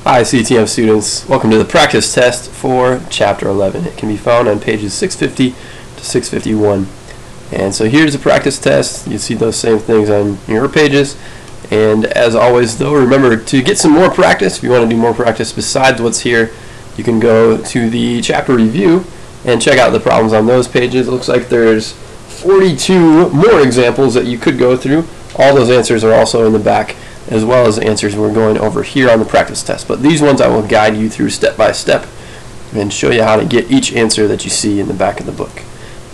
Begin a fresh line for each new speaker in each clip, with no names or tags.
Hi CTM students, welcome to the practice test for Chapter 11. It can be found on pages 650 to 651. And so here's the practice test. You see those same things on your pages. And as always though, remember to get some more practice. If you want to do more practice besides what's here, you can go to the chapter review and check out the problems on those pages. It looks like there's 42 more examples that you could go through. All those answers are also in the back, as well as the answers we're going over here on the practice test. But these ones I will guide you through step by step and show you how to get each answer that you see in the back of the book.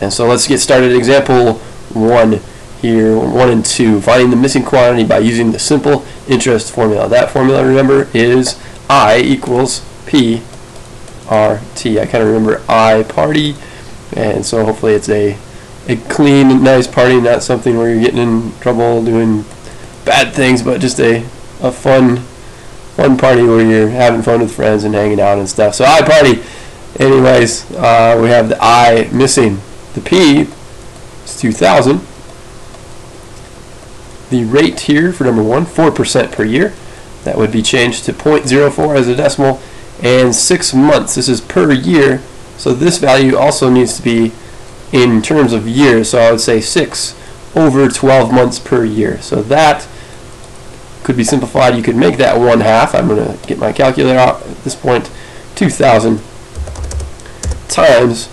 And so let's get started. Example 1 here, 1 and 2, finding the missing quantity by using the simple interest formula. That formula, remember, is I equals P RT. I kind of remember I party, and so hopefully it's a clean, nice party, not something where you're getting in trouble doing bad things, but just a fun party where you're having fun with friends and hanging out and stuff. So I party. Anyways, we have the I missing. The P is 2,000. The rate here for number 1, 4% per year. That would be changed to 0.04 as a decimal. And 6 months. This is per year. So this value also needs to be in terms of years. So I would say 6 over 12 months per year. So that could be simplified. You could make that 1/2. I'm going to get my calculator out at this point. 2,000 times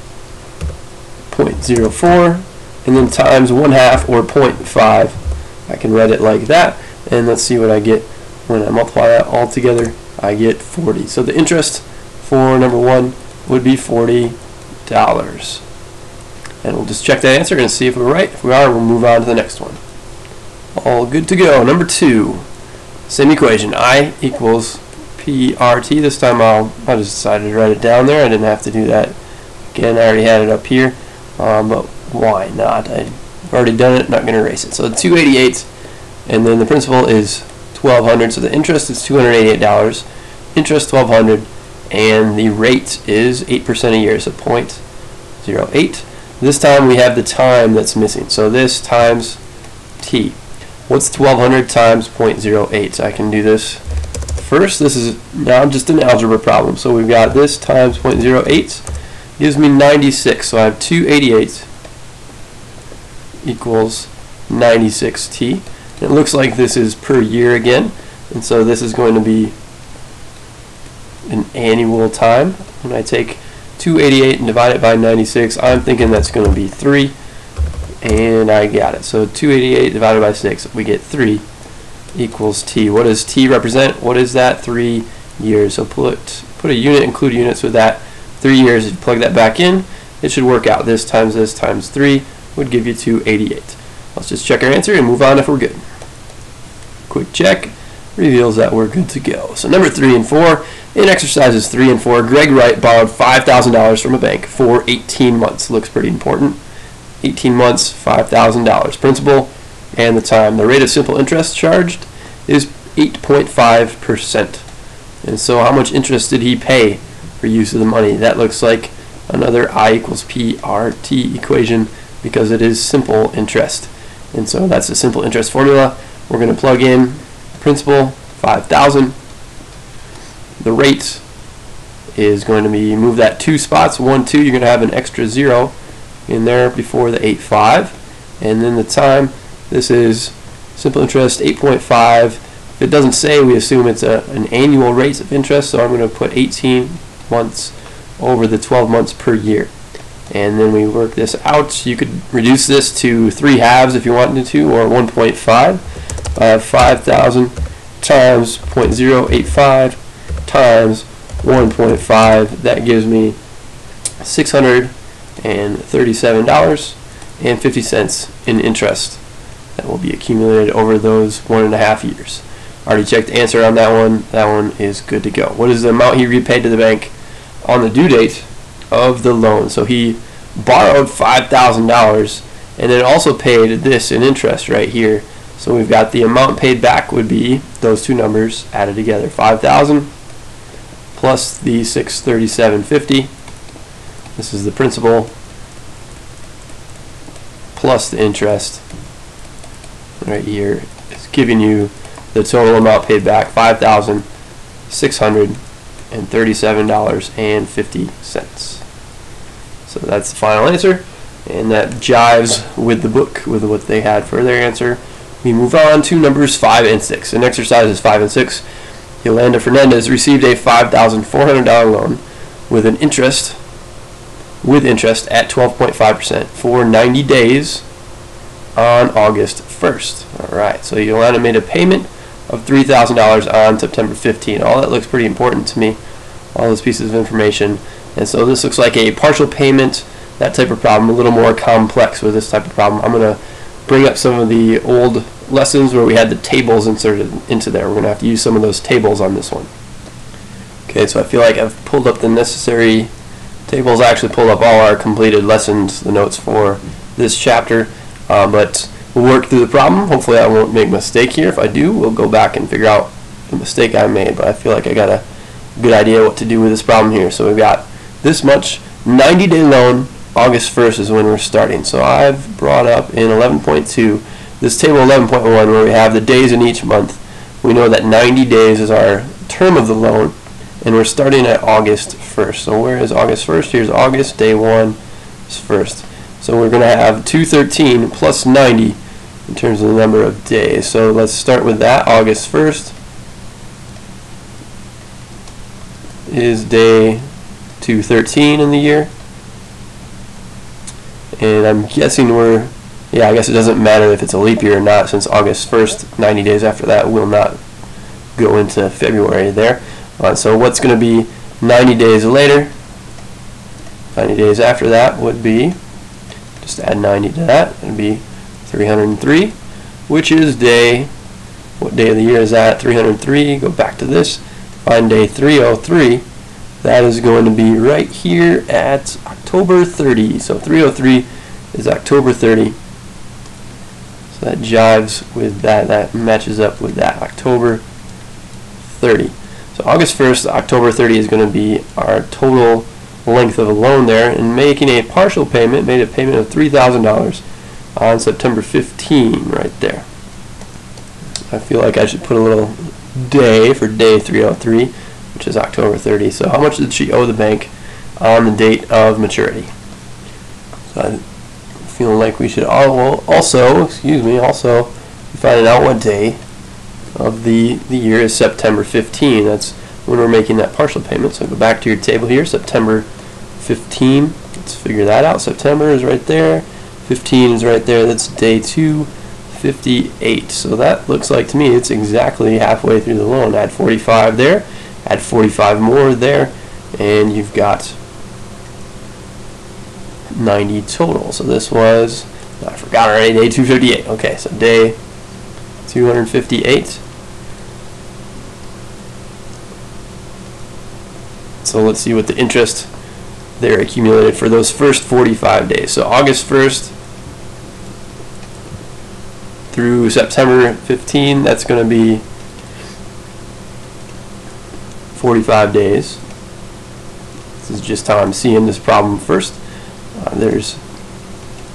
0.04 and then times 1/2 or 0.5. I can write it like that, and let's see what I get when I multiply that all together. I get 40. So the interest for number 1 would be $40. And we'll just check that answer and see if we're right. If we are, we'll move on to the next one. All good to go. Number 2, same equation. I equals PRT. This time I just decided to write it down there. I didn't have to do that again. I already had it up here, but why not? I've already done it. Not going to erase it. So 288, and then the principal is $1,200. So the interest is $288. Interest $1,200, and the rate is 8% a year. So 0.08. This time we have the time that's missing. So this times T. What's 1,200 times 0.08? I can do this first. This is now just an algebra problem. So we've got this times 0.08 gives me 96. So I have 288 equals 96T. And it looks like this is per year again. And so this is going to be an annual time. When I take 288 and divide it by 96, I'm thinking that's going to be 3, and I got it. So 288 divided by 6, we get 3 equals T. What does T represent? What is that? 3 years. So put a unit, include units with that. 3 years, if you plug that back in, it should work out. This times 3 would give you 288. Let's just check our answer and move on if we're good. Quick check reveals that we're good to go. So number 3 and 4, in exercises 3 and 4, Greg Wright borrowed $5,000 from a bank for 18 months. Looks pretty important. 18 months, $5,000. Principal and the time. The rate of simple interest charged is 8.5%. And so how much interest did he pay for use of the money? That looks like another I equals PRT equation because it is simple interest. And so that's a simple interest formula. We're going to plug in principal, 5,000. The rate is going to be, move that 2 spots, 1, 2, you're going to have an extra 0 in there before the 8.5. And then the time, this is simple interest, 8.5. If it doesn't say, we assume it's an annual rate of interest, so I'm going to put 18 months over the 12 months per year. And then we work this out. You could reduce this to 3/2 if you wanted to, or 1.5. 5,000 times 0.085 times 1.5. That gives me $637.50 in interest that will be accumulated over those 1.5 years. Already checked the answer on that one. That one is good to go. What is the amount he repaid to the bank on the due date of the loan? So he borrowed $5,000 and then also paid this in interest right here. So we've got the amount paid back would be those two numbers added together, 5,000 plus the 637.50. This is the principal plus the interest right here. It's giving you the total amount paid back, $5,000 $637.50. So that's the final answer, and that jives with the book, with what they had for their answer. We move on to numbers 5 and 6. In exercises 5 and 6, Yolanda Fernandez received a $5,400 loan with interest at 12.5% for 90 days on August 1st. All right, so Yolanda made a payment of $3,000 on September 15. All that looks pretty important to me, all those pieces of information. And so this looks like a partial payment, that type of problem, a little more complex with this type of problem. I'm going to bring up some of the old lessons where we had the tables inserted into there. We're going to have to use some of those tables on this one. Okay, so I feel like I've pulled up the necessary tables. I actually pulled up all our completed lessons, the notes for this chapter, but we'll work through the problem. Hopefully I won't make a mistake here. If I do, we'll go back and figure out the mistake I made, but I feel like I got a good idea what to do with this problem here. So we've got this much, 90-day loan, August 1st is when we're starting. So I've brought up in 11.2 this table 11.1 where we have the days in each month. We know that 90 days is our term of the loan, and we're starting at August 1st. So where is August 1st? Here's August, day 1 is 1st. So we're going to have 213 plus 90 in terms of the number of days. So let's start with that. August 1st is day 213 in the year. And I'm guessing I guess it doesn't matter if it's a leap year or not, since August 1st, 90 days after that, will not go into February there. So what's going to be 90 days later? 90 days after that would be, just add 90 to that, it would be 303, which is what day of the year is that? 303, go back to this, find day 303. That is going to be right here at October 30. So 303 is October 30. So that jives with that. That matches up with that. October 30. So August 1st, October 30 is going to be our total length of a loan there. And making a partial payment, made a payment of $3,000 on September 15 right there. I feel like I should put a little day for day 303, which is October 30. So how much did she owe the bank on the date of maturity? So I'm feeling like we should also be finding out what day of the year is September 15. That's when we're making that partial payment. So go back to your table here, September 15. Let's figure that out. September is right there. 15 is right there. That's day 258. So that looks like to me it's exactly halfway through the loan. Add 45 there. Add 45 more there, and you've got 90 total. So this was, I forgot already, day 258. Okay, so day 258. So let's see what the interest there accumulated for those first 45 days. So August 1st through September 15, that's going to be 45 days. This is just how I'm seeing this problem first. There's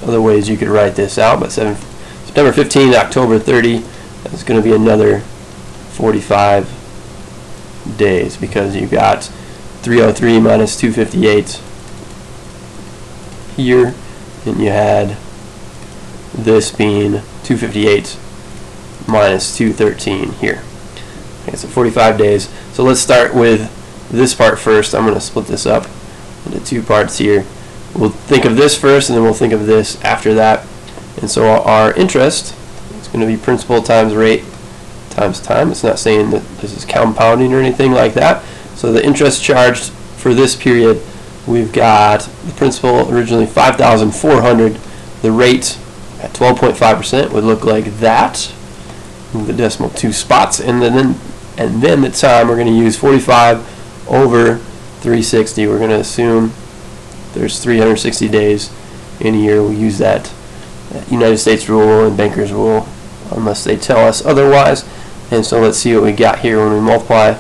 other ways you could write this out, but September 15 to October 30, that's going to be another 45 days, because you got 303 minus 258 here, and you had this being 258 minus 213 here. Okay, so 45 days. So let's start with this part first. I'm going to split this up into two parts here. We'll think of this first, and then we'll think of this after that. And so our interest is going to be principal times rate times time. It's not saying that this is compounding or anything like that. So the interest charged for this period, we've got the principal originally $5,400. The rate at 12.5% would look like that. Move the decimal 2 spots, and then the time, we're going to use 45 over 360. We're going to assume there's 360 days in a year. We use that United States rule and Banker's rule unless they tell us otherwise. And so let's see what we got here when we multiply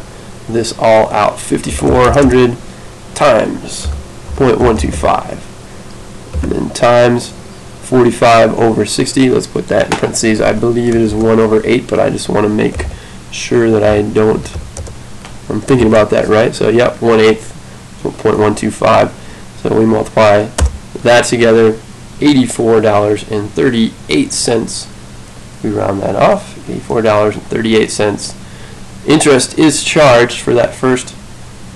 this all out. 5,400 times 0.125, and then times 45 over 60. Let's put that in parentheses. I believe it is 1 over 8, but I just want to make sure that I don't I'm thinking about that right. So yep, 1/8, so 0.125. So we multiply that together, $84.38. We round that off, $84.38. Interest is charged for that first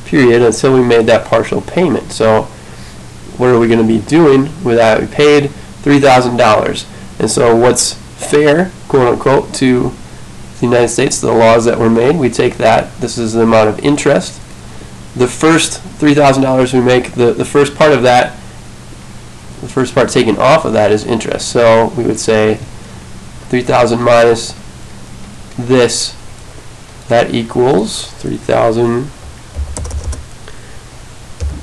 period until we made that partial payment. So what are we going to be doing with that? We paid $3,000. And so what's fair, quote unquote, to the United States, the laws that were made, we take that. This is the amount of interest. The first $3,000 we make, the first part of that, the first part taken off of that is interest. So we would say 3,000 minus this, that equals 3,000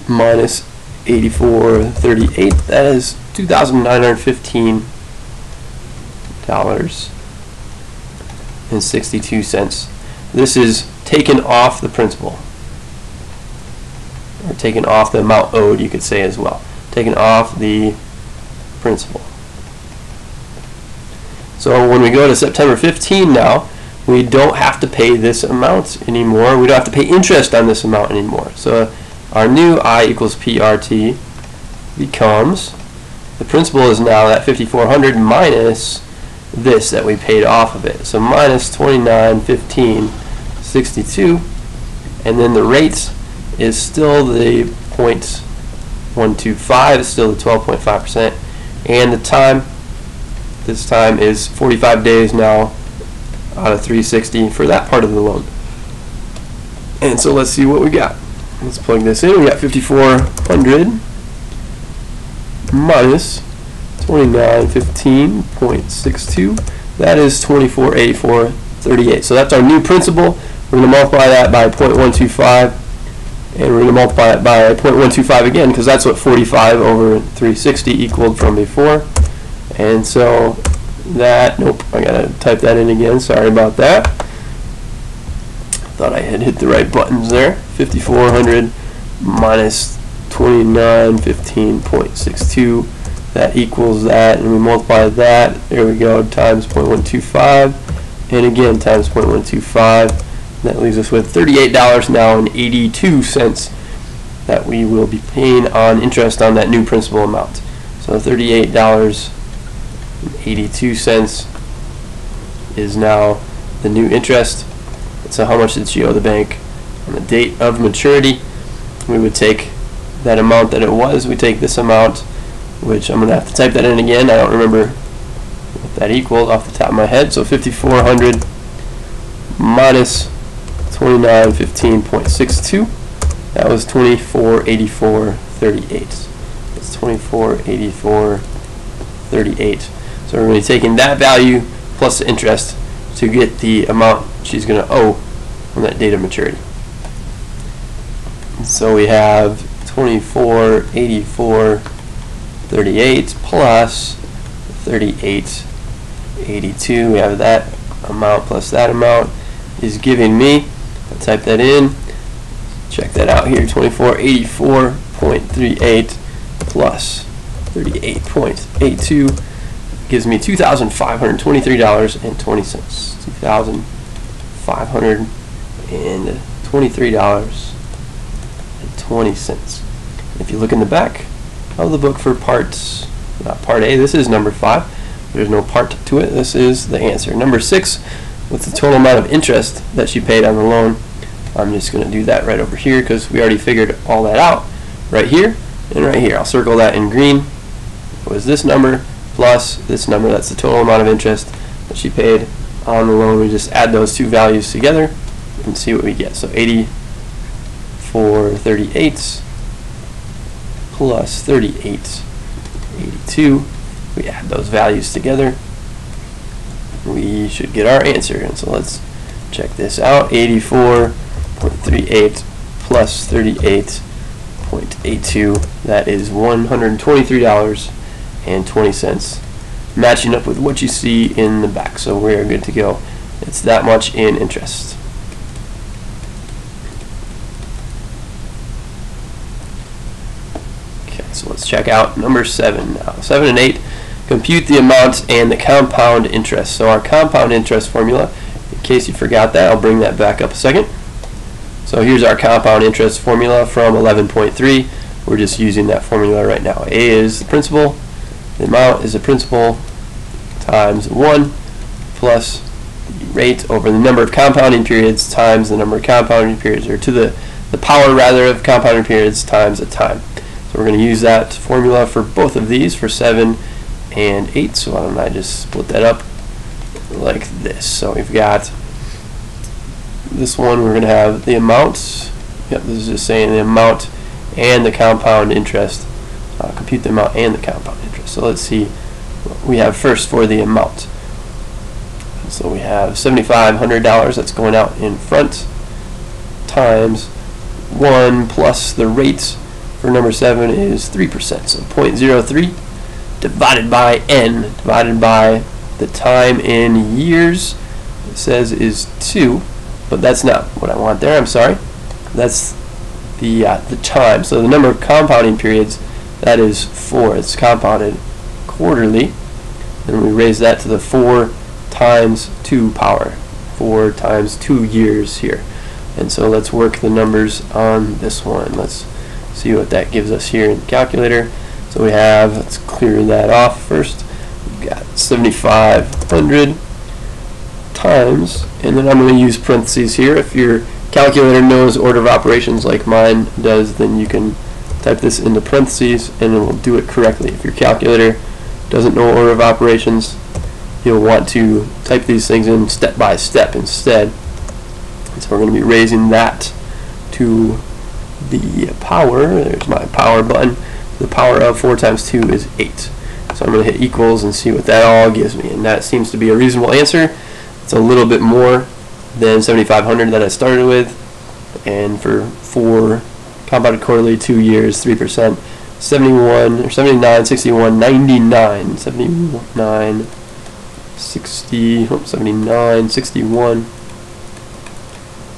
minus 84.38. That is $2,915.62. This is taken off the principal, or taken off the amount owed, you could say as well. Taken off the principal. So when we go to September 15 now, we don't have to pay this amount anymore. We don't have to pay interest on this amount anymore. So our new I equals PRT becomes, the principal is now that 5,400 minus this that we paid off of it. So minus 2915.62, and then the rate is still the 0.125, still the 12.5%, and the time, this time is 45 days now out of 360 for that part of the loan. And so let's see what we got. Let's plug this in. We got 5,400 minus 2915.62. That is 2484.38. So that's our new principal. We're going to multiply that by 0.125, and we're going to multiply it by 0.125 again, because that's what 45 over 360 equaled from before. And so that, nope, I gotta type that in again, sorry about that. Thought I had hit the right buttons there. 5,400 minus 2915.62, that equals that, and we multiply that, there we go, times 0.125, and again times 0.125. That leaves us with $38 now and 82 cents that we will be paying on interest on that new principal amount. So $38.82 is now the new interest. So how much did she owe the bank on the date of maturity? We would take that amount that it was. We take this amount, which I'm going to have to type that in again. I don't remember what that equals off the top of my head. So 5,400 minus 2915.62. That was 2484.38. That's 2484.38. So we're going to be taking that value plus the interest to get the amount she's going to owe on that date of maturity. So we have 2484.38 plus 38.82. We have that amount plus that amount is giving me, I'll type that in, check that out here, 2484.38 plus 38.82 gives me $2,523.20. $2,523.20. If you look in the back of the book for part A, this is number 5. There's no part to it. This is the answer. Number 6, what's the total amount of interest that she paid on the loan? I'm just going to do that right over here because we already figured all that out right here and right here. I'll circle that in green. It was this number plus this number. That's the total amount of interest that she paid on the loan. We just add those two values together and see what we get. So 84.38 plus 38.82. We add those values together. We should get our answer. And so let's check this out. 84.38 plus 38.82. That is $123.20. Matching up with what you see in the back. So we are good to go. It's that much in interest. Okay, so let's check out number 7 now. 7 and 8. Compute the amount and the compound interest. So our compound interest formula, in case you forgot that, I'll bring that back up a second. So here's our compound interest formula from 11.3. We're just using that formula right now. A is the principal, the amount is the principal times 1 plus the rate over the number of compounding periods times the number of compounding periods, or to the power rather of compounding periods times the time. So we're going to use that formula for both of these, for 7 and 8. So why don't I just split that up like this. So we've got this one, we're going to have the amount, yep, this is just saying the amount and the compound interest, compute the amount and the compound interest. So let's see what we have first for the amount. So we have $7,500 that's going out in front, times 1 plus the rate for number 7 is 3%. So 0.03 divided by n, divided by the time in years, it says is 2, but that's not what I want there, I'm sorry. That's the time. So the number of compounding periods, that is 4. It's compounded quarterly, and we raise that to the 4 times 2 power, 4 times 2 years here. And so let's work the numbers on this one. Let's see what that gives us here in the calculator. So we have, let's clear that off first. We've got 7,500 times, and then I'm going to use parentheses here. If your calculator knows order of operations like mine does, then you can type this into parentheses and it will do it correctly. If your calculator doesn't know order of operations, you'll want to type these things in step by step instead. So we're going to be raising that to the power, there's my power button, the power of 4 times 2 is 8. So I'm going to hit equals and see what that all gives me, and that seems to be a reasonable answer. It's a little bit more than 7,500 that I started with, and for 4 compounded quarterly, 2 years, 3%, 71 or 79, 61, 99, 79, 60, 79, 61,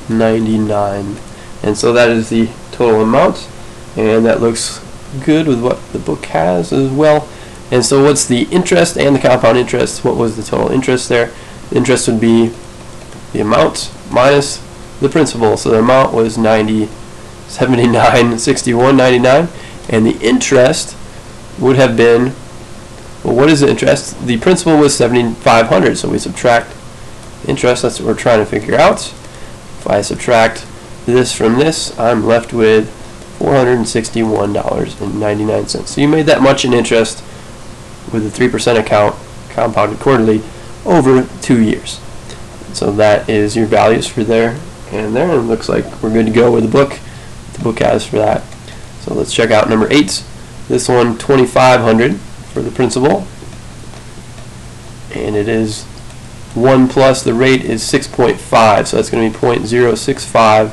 99, and so that is the total amount, and that looks good with what the book has as well. And so what's the interest and the compound interest? What was the total interest there? The interest would be the amount minus the principal. So the amount was 79, 61, 99, and the interest would have been, well, what is the interest? The principal was 7,500, so we subtract the interest. That's what we're trying to figure out. If I subtract this from this, I'm left with $461.99. So you made that much in interest with the 3% account compounded quarterly over 2 years. So that is your values for there and there, and it looks like we're good to go with the book. The book has for that. So let's check out number 8. This one, 2,500 for the principal, and it is 1 plus the rate is 6.5, so that's going to be 0.065,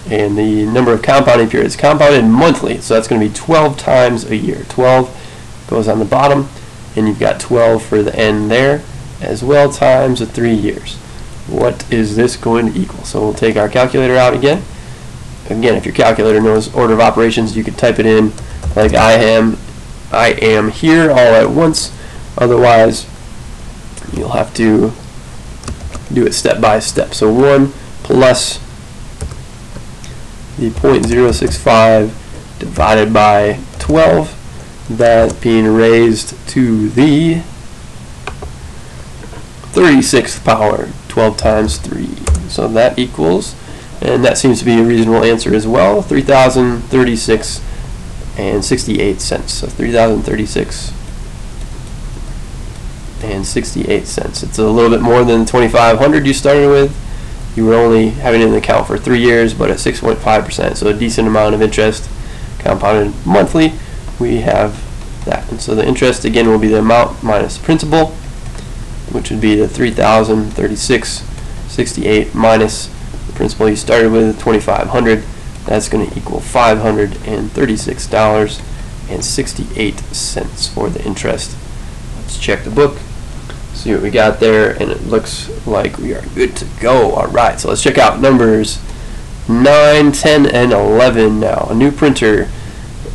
and the number of compounding periods, compounded monthly, so that's going to be 12 times a year. 12 goes on the bottom, and you've got 12 for the end there as well, times the 3 years. What is this going to equal? So we'll take our calculator out again. Again, if your calculator knows order of operations, you can type it in like I am here all at once. Otherwise, you'll have to do it step by step. So 1 plus the 0.065 divided by 12, that being raised to the 36th power, 12 times 3. So that equals, and that seems to be a reasonable answer as well, $3,036.68. So $3,036.68. It's a little bit more than the 2,500 you started with. You were only having it in the account for 3 years, but at 6.5%, so a decent amount of interest compounded monthly. We have that, and so the interest again will be the amount minus principal, which would be the 3,036.68 minus the principal you started with, 2,500. That's going to equal $536.68 for the interest. Let's check the book, see what we got there, and it looks like we are good to go. Alright, so let's check out numbers 9, 10, and 11 now. A new printer.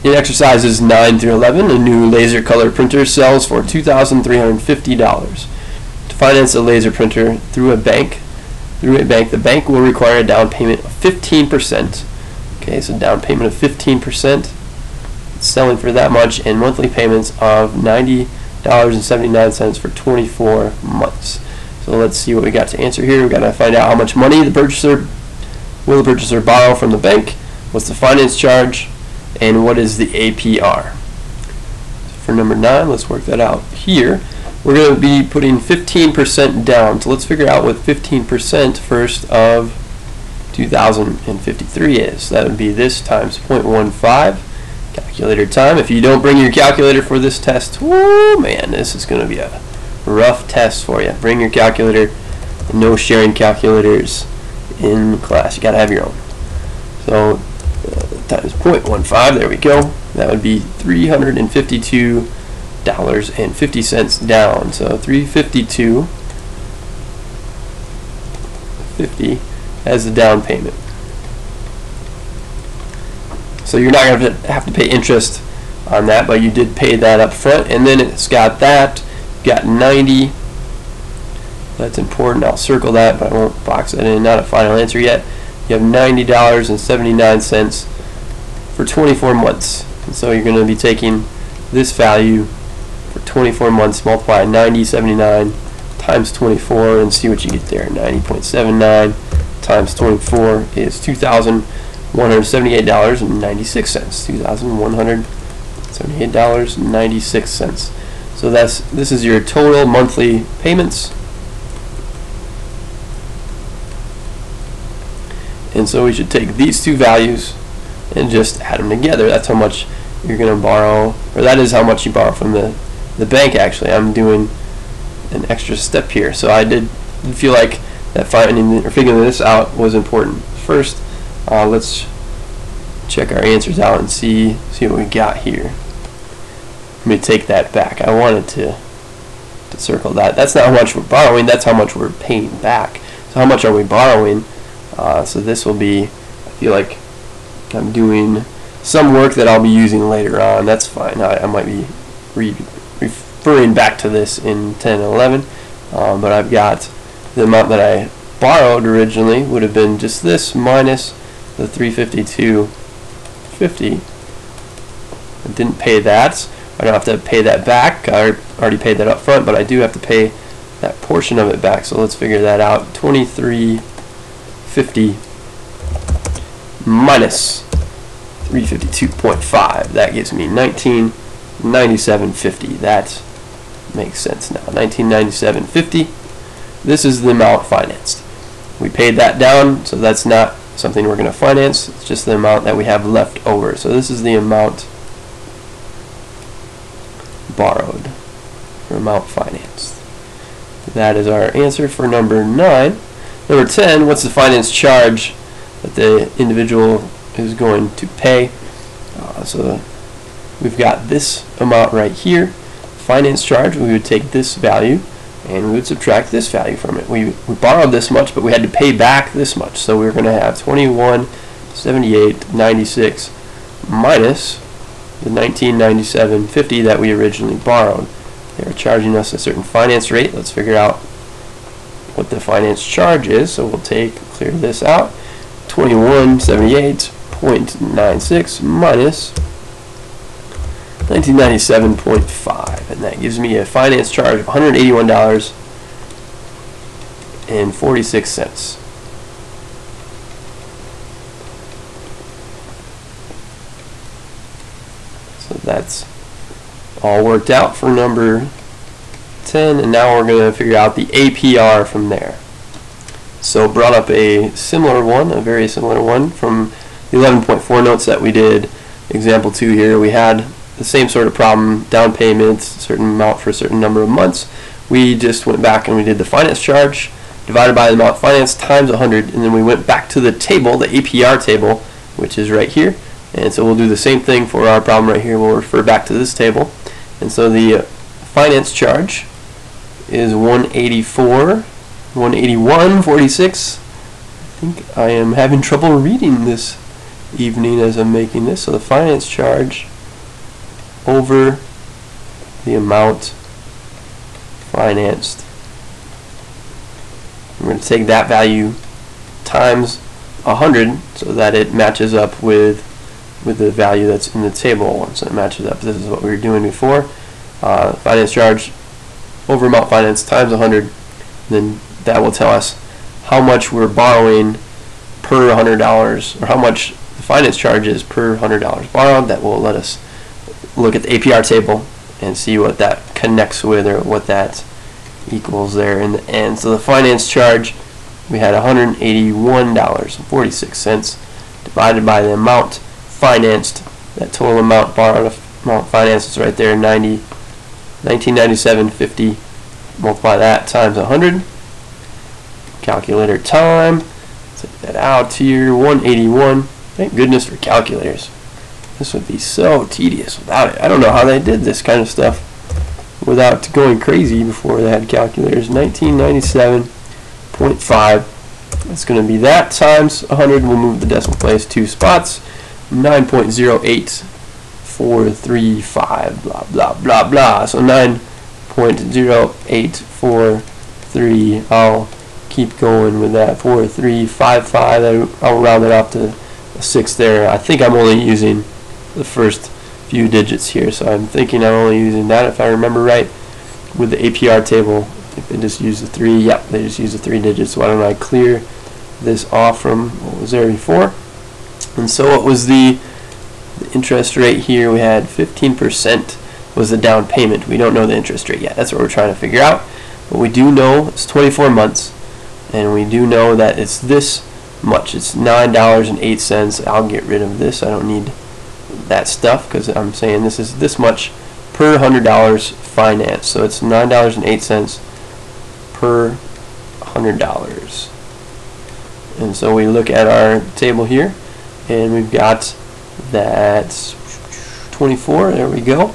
In exercises 9 through 11, a new laser color printer sells for $2,350. To finance a laser printer through a bank, through a bank, the bank will require a down payment of 15%. Okay, so down payment of 15%. It's selling for that much, and monthly payments of $90.79 for 24 months. So let's see what we got to answer here. We've got to find out how much money will the purchaser borrow from the bank, what's the finance charge, and what is the APR. For number 9, let's work that out here. We're going to be putting 15% down. So let's figure out what 15% first of 2,053 is. That would be this times 0.15. Calculator time. If you don't bring your calculator for this test, whoo, man, this is going to be a rough test for you. Bring your calculator. No sharing calculators in class. You got to have your own. So times 0.15. There we go. That would be $352.50 down. So $352.50 as the down payment. So you're not going to have to pay interest on that, but you did pay that up front, and then it's got that. Got 90. That's important. I'll circle that, but I won't box that in. Not a final answer yet. You have $90.79 for 24 months. And so you're going to be taking this value for 24 months, multiply 90.79 times 24, and see what you get there. 90.79 times 24 is $2,178.96. $2,178.96. So this is your total monthly payments. And so we should take these two values and just add them together. That's how much you're going to borrow, or that is how much you borrow from the bank. Actually, I'm doing an extra step here, so I did feel like that finding or figuring this out was important. First, let's check our answers out and see what we got here. Let me take that back. I wanted to circle that. That's not how much we're borrowing. That's how much we're paying back. So how much are we borrowing? So this will be, I feel like I'm doing some work that I'll be using later on. That's fine. I might be referring back to this in 10 and 11, but I've got the amount that I borrowed originally would have been just this minus the $352.50. I didn't pay that. I don't have to pay that back. I already paid that up front, but I do have to pay that portion of it back. So let's figure that out. $23.50 minus 352.5. That gives me $1997.50. That makes sense now. $1997.50. This is the amount financed. We paid that down, so that's not something we're going to finance. It's just the amount that we have left over. So this is the amount borrowed, or amount financed. That is our answer for number 9. Number 10, what's the finance charge that the individual is going to pay? So we've got this amount right here. Finance charge, we would take this value and we would subtract this value from it. We borrowed this much, but we had to pay back this much. So we're going to have $2178.96 minus the $1997.50 that we originally borrowed. They were charging us a certain finance rate. Let's figure out what the finance charge is. So we'll clear this out. 2178.96 minus 1997.5, and that gives me a finance charge of $181.46. So that's all worked out for number 10, and now we're going to figure out the APR from there. So brought up a similar one, a very similar one from the 11.4 notes that we did example 2 here. We had the same sort of problem, down payments, a certain amount for a certain number of months. We just went back and we did the finance charge divided by the amount financed times 100, and then we went back to the table, the APR table, which is right here. And so we'll do the same thing for our problem right here. We'll refer back to this table. And so the finance charge is 181.46. I think I am having trouble reading this evening as I'm making this. So the finance charge over the amount financed We're going to take that value times 100 so that it matches up with the value that's in the table. So it matches up. This is what we were doing before. Finance charge over amount financed times 100. Then that will tell us how much we're borrowing per $100, or how much the finance charge is per $100 borrowed. That will let us look at the APR table and see what that connects with, or what that equals there in the end. So the finance charge, we had $181.46 divided by the amount financed. That total amount borrowed, amount financed is right there, $1997.50. Multiply that times 100. Calculator time. Take that out here, 181. Thank goodness for calculators. This would be so tedious without it. I don't know how they did this kind of stuff without going crazy before they had calculators. 1997.5. That's going to be that times 100. We'll move the decimal place 2 spots. 9.08435. Blah blah blah blah. So 9.0843. I'll keep going with that. 4355. I'll round it off to a 6 there. I think I'm only using the first few digits here, so I'm thinking I'm only using that if I remember right. With the APR table, if they just use the 3, yep, they just use the 3 digits. So why don't I clear this off from what was there before? And so what was the interest rate here? We had 15% was the down payment. We don't know the interest rate yet. That's what we're trying to figure out. But we do know it's 24 months, and we do know that it's this much. It's $9.08. I'll get rid of this. I don't need that stuff because I'm saying this is this much per $100 finance. So it's $9.08 per $100. And so we look at our table here, and we've got that 24. There we go.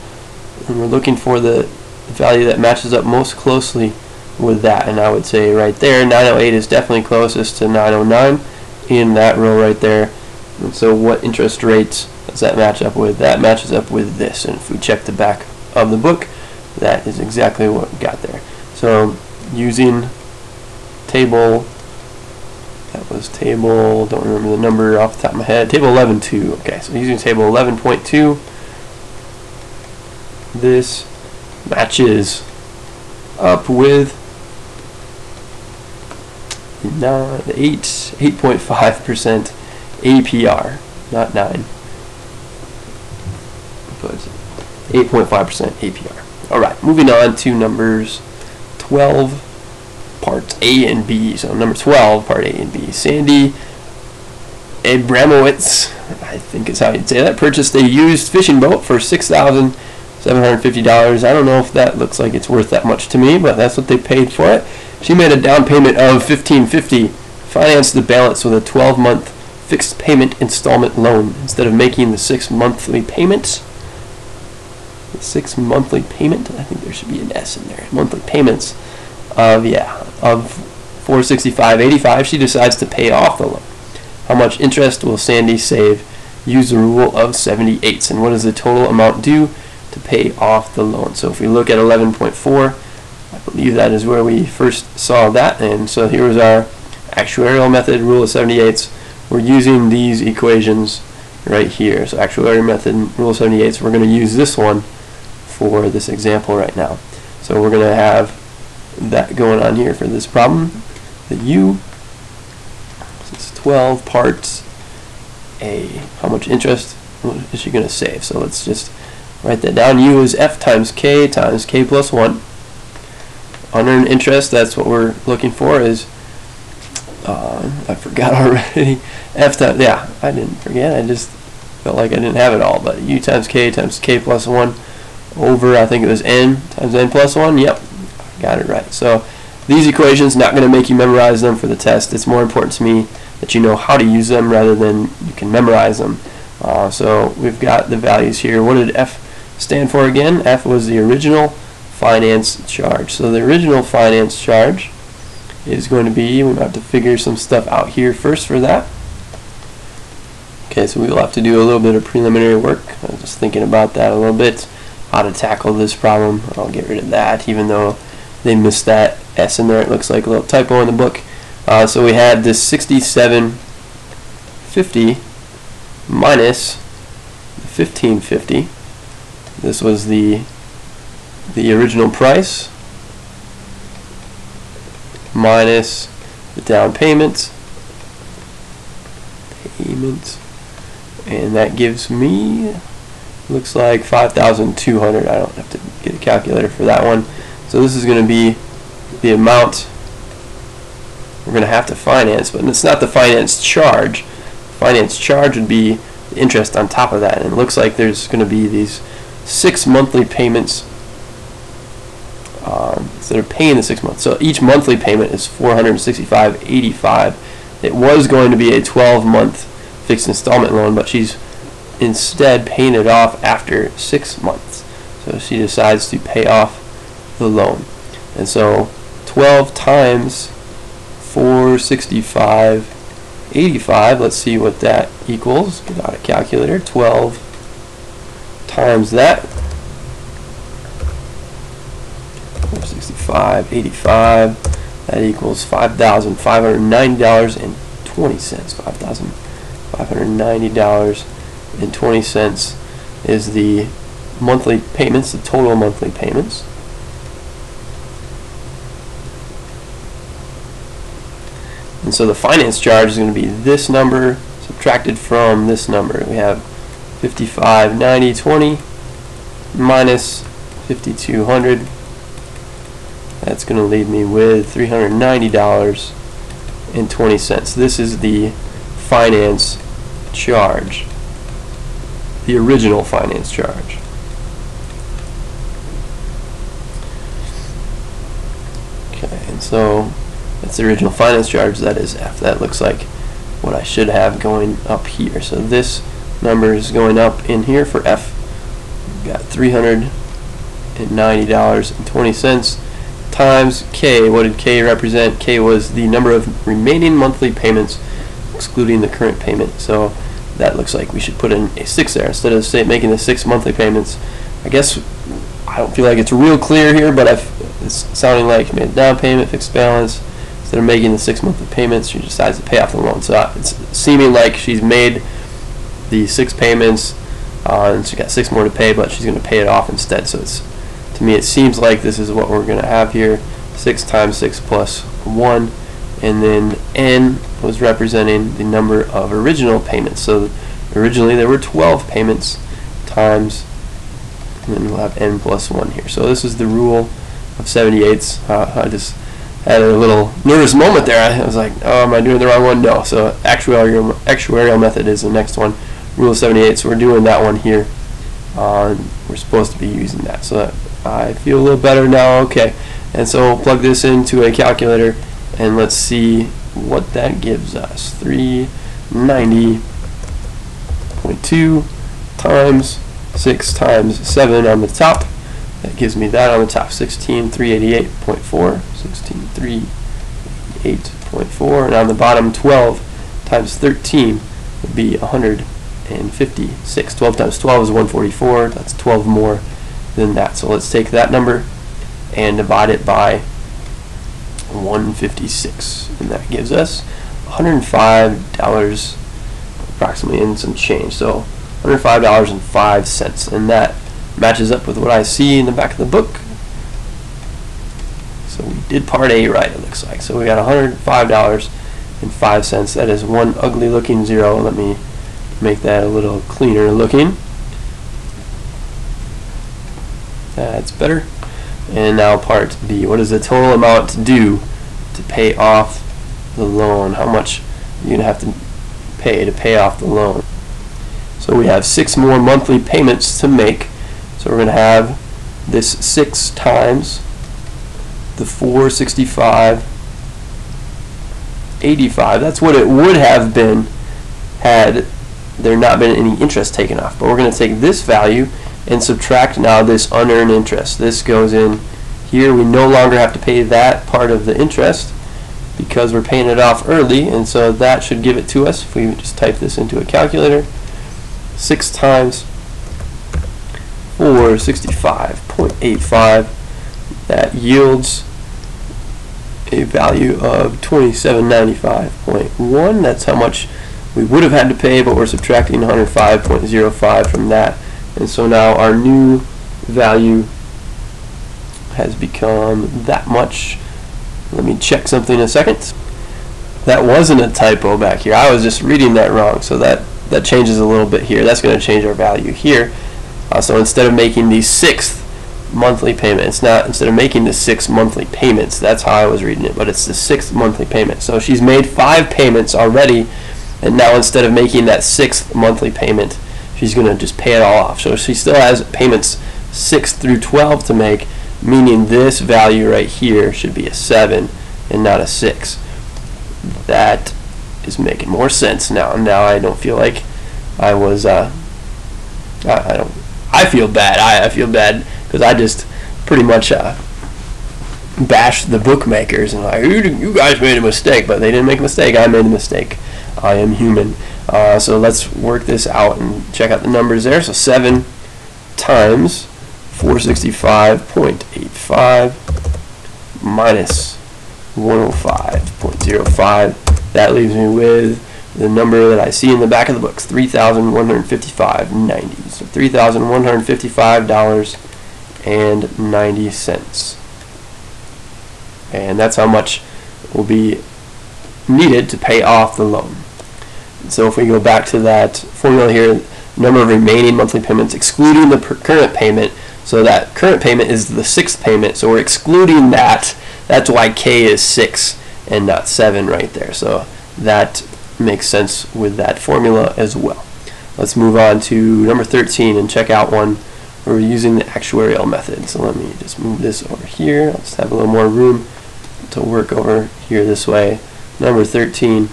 And we're looking for the value that matches up most closely with that. And I would say right there, 908 is definitely closest to 909 in that row right there. And so what interest rates does that match up with? That matches up with this. And if we check the back of the book, that is exactly what we got there. So using table, that was table, don't remember the number off the top of my head, table 11.2. Okay, so using table 11.2, this matches up with the 8.5% APR, not 9, but 8.5% APR. All right, moving on to numbers 12, part A and B. So number 12, part A and B. Sandy Abramowitz, I think is how you'd say that, purchased a used fishing boat for $6,750. I don't know if that looks like it's worth that much to me, but that's what they paid for it. She made a down payment of $1,550, financed the balance with a 12-month fixed payment installment loan instead of making the 6 monthly payments. The 6 monthly payment, I think there should be an S in there. Monthly payments of $465.85. She decides to pay off the loan. How much interest will Sandy save? Use the rule of 78ths. And what is the total amount due to pay off the loan? So if we look at 11.4, I believe that is where we first saw that. And so here is our actuarial method, rule of 78ths. We're using these equations right here. So actuarial method, rule of 78ths. We're going to use this one for this example right now. So we're going to have that going on here for this problem. The U, it's 12 parts A. How much interest is she going to save? So let's just write that down. U is F times K plus 1. Unearned interest, that's what we're looking for, is, I forgot already. F times, yeah, I didn't forget. I just felt like I didn't have it all. But U times K plus 1 over, I think it was N times N plus 1. Yep, got it right. So these equations, not going to make you memorize them for the test. It's more important to me that you know how to use them rather than you can memorize them. So we've got the values here. What did F stand for again? F was the original finance charge. So the original finance charge is going to be, we might have to figure some stuff out here first for that. Okay, so we'll have to do a little bit of preliminary work. I was just thinking about that a little bit, how to tackle this problem. I'll get rid of that, even though they missed that S in there. It looks like a little typo in the book. So we had this 67.50 minus the 15.50. This was the original price minus the down payment, and that gives me, looks like 5,200. I don't have to get a calculator for that one. So this is going to be the amount we're going to have to finance, but it's not the finance charge. Finance charge would be the interest on top of that, and it looks like there's going to be these 6 monthly payments instead of paying the 6 months. So each monthly payment is $465.85. It was going to be a 12-month fixed installment loan, but she's instead paying it off after 6 months. So she decides to pay off the loan. And so 12 times 465.85, let's see what that equals. Get out a calculator. 12 times that, 465.85, that equals $5,590.20. $5,590.20 is the monthly payments, the total monthly payments. And so the finance charge is going to be this number subtracted from this number. We have 5590.20 minus 5200. That's going to leave me with $390.20. This is the finance charge, the original finance charge. Okay, and so that's the original finance charge. That is F. That looks like what I should have going up here. So this number is going up in here for F. We've got $390.20 times K. What did K represent? K was the number of remaining monthly payments excluding the current payment. So that looks like we should put in a 6 there instead of making the 6 monthly payments. I guess I don't feel like it's real clear here, but it's sounding like she made a down payment, fixed balance. Instead of making the 6 monthly payments, she decides to pay off the loan. So it's seeming like she's made the 6 payments and she's got 6 more to pay, but she's going to pay it off instead. So it's, to me, it seems like this is what we're going to have here: 6 times 6 plus 1, and then N was representing the number of original payments. So originally there were 12 payments times, and then we'll have N plus 1 here. So this is the rule of 78ths. I just had a little nervous moment there. I was like, oh, am I doing the wrong one? No. So actuarial method is the next one, rule of 78. So we're doing that one here. We're supposed to be using that. So that I feel a little better now. Okay, and so we'll plug this into a calculator and let's see what that gives us. 390.2 times 6 times 7 on the top. That gives me that on the top, 16,388.4. 16,388.4, and on the bottom, 12 times 13 would be 156. 12 times 12 is 144. That's 12 more than that. So let's take that number and divide it by 156, and that gives us $105 approximately and some change. So $105.05, and that matches up with what I see in the back of the book. So we did part A right, it looks like. So we got $105.05. That is one ugly looking zero. Let me make that a little cleaner looking. That's better. And now part B. What is the total amount due to pay off the loan? How much you're going to have to pay off the loan? So we have 6 more monthly payments to make. So we're going to have this 6 times the 465.85. That's what it would have been had there not been any interest taken off. But we're going to take this value and subtract now this unearned interest. This goes in here. We no longer have to pay that part of the interest because we're paying it off early, and so that should give it to us if we just type this into a calculator. 6 times 465.85, that yields a value of 2795.1. That's how much we would have had to pay, but we're subtracting 105.05 from that. And so now our new value has become that much. Let me check something in a second. That wasn't a typo back here. I was just reading that wrong, so that changes a little bit here. That's going to change our value here. So instead of making the 6th monthly payment, it's not, instead of making the 6 monthly payments, that's how I was reading it, but it's the 6th monthly payment. So she's made 5 payments already, and now instead of making that 6th monthly payment, she's going to just pay it all off. So she still has payments 6 through 12 to make, meaning this value right here should be a 7 and not a 6. That is making more sense now. Now I don't feel like I was I feel bad. I feel bad because I just pretty much bashed the bookmakers and like, you guys made a mistake, but they didn't make a mistake. I made a mistake. I am human. So let's work this out and check out the numbers there. So 7 times 465.85 minus 105.05. That leaves me with the number that I see in the back of the books, $3,155.90. So $3,155.90. And that's how much will be needed to pay off the loan. So if we go back to that formula here, number of remaining monthly payments excluding the current payment. So that current payment is the 6th payment, so we're excluding that. That's why K is 6 and not 7 right there. So that makes sense with that formula as well. Let's move on to number 13 and check out one where we're using the actuarial method. So let me just move this over here. I'll just have a little more room to work over here this way. Number 13.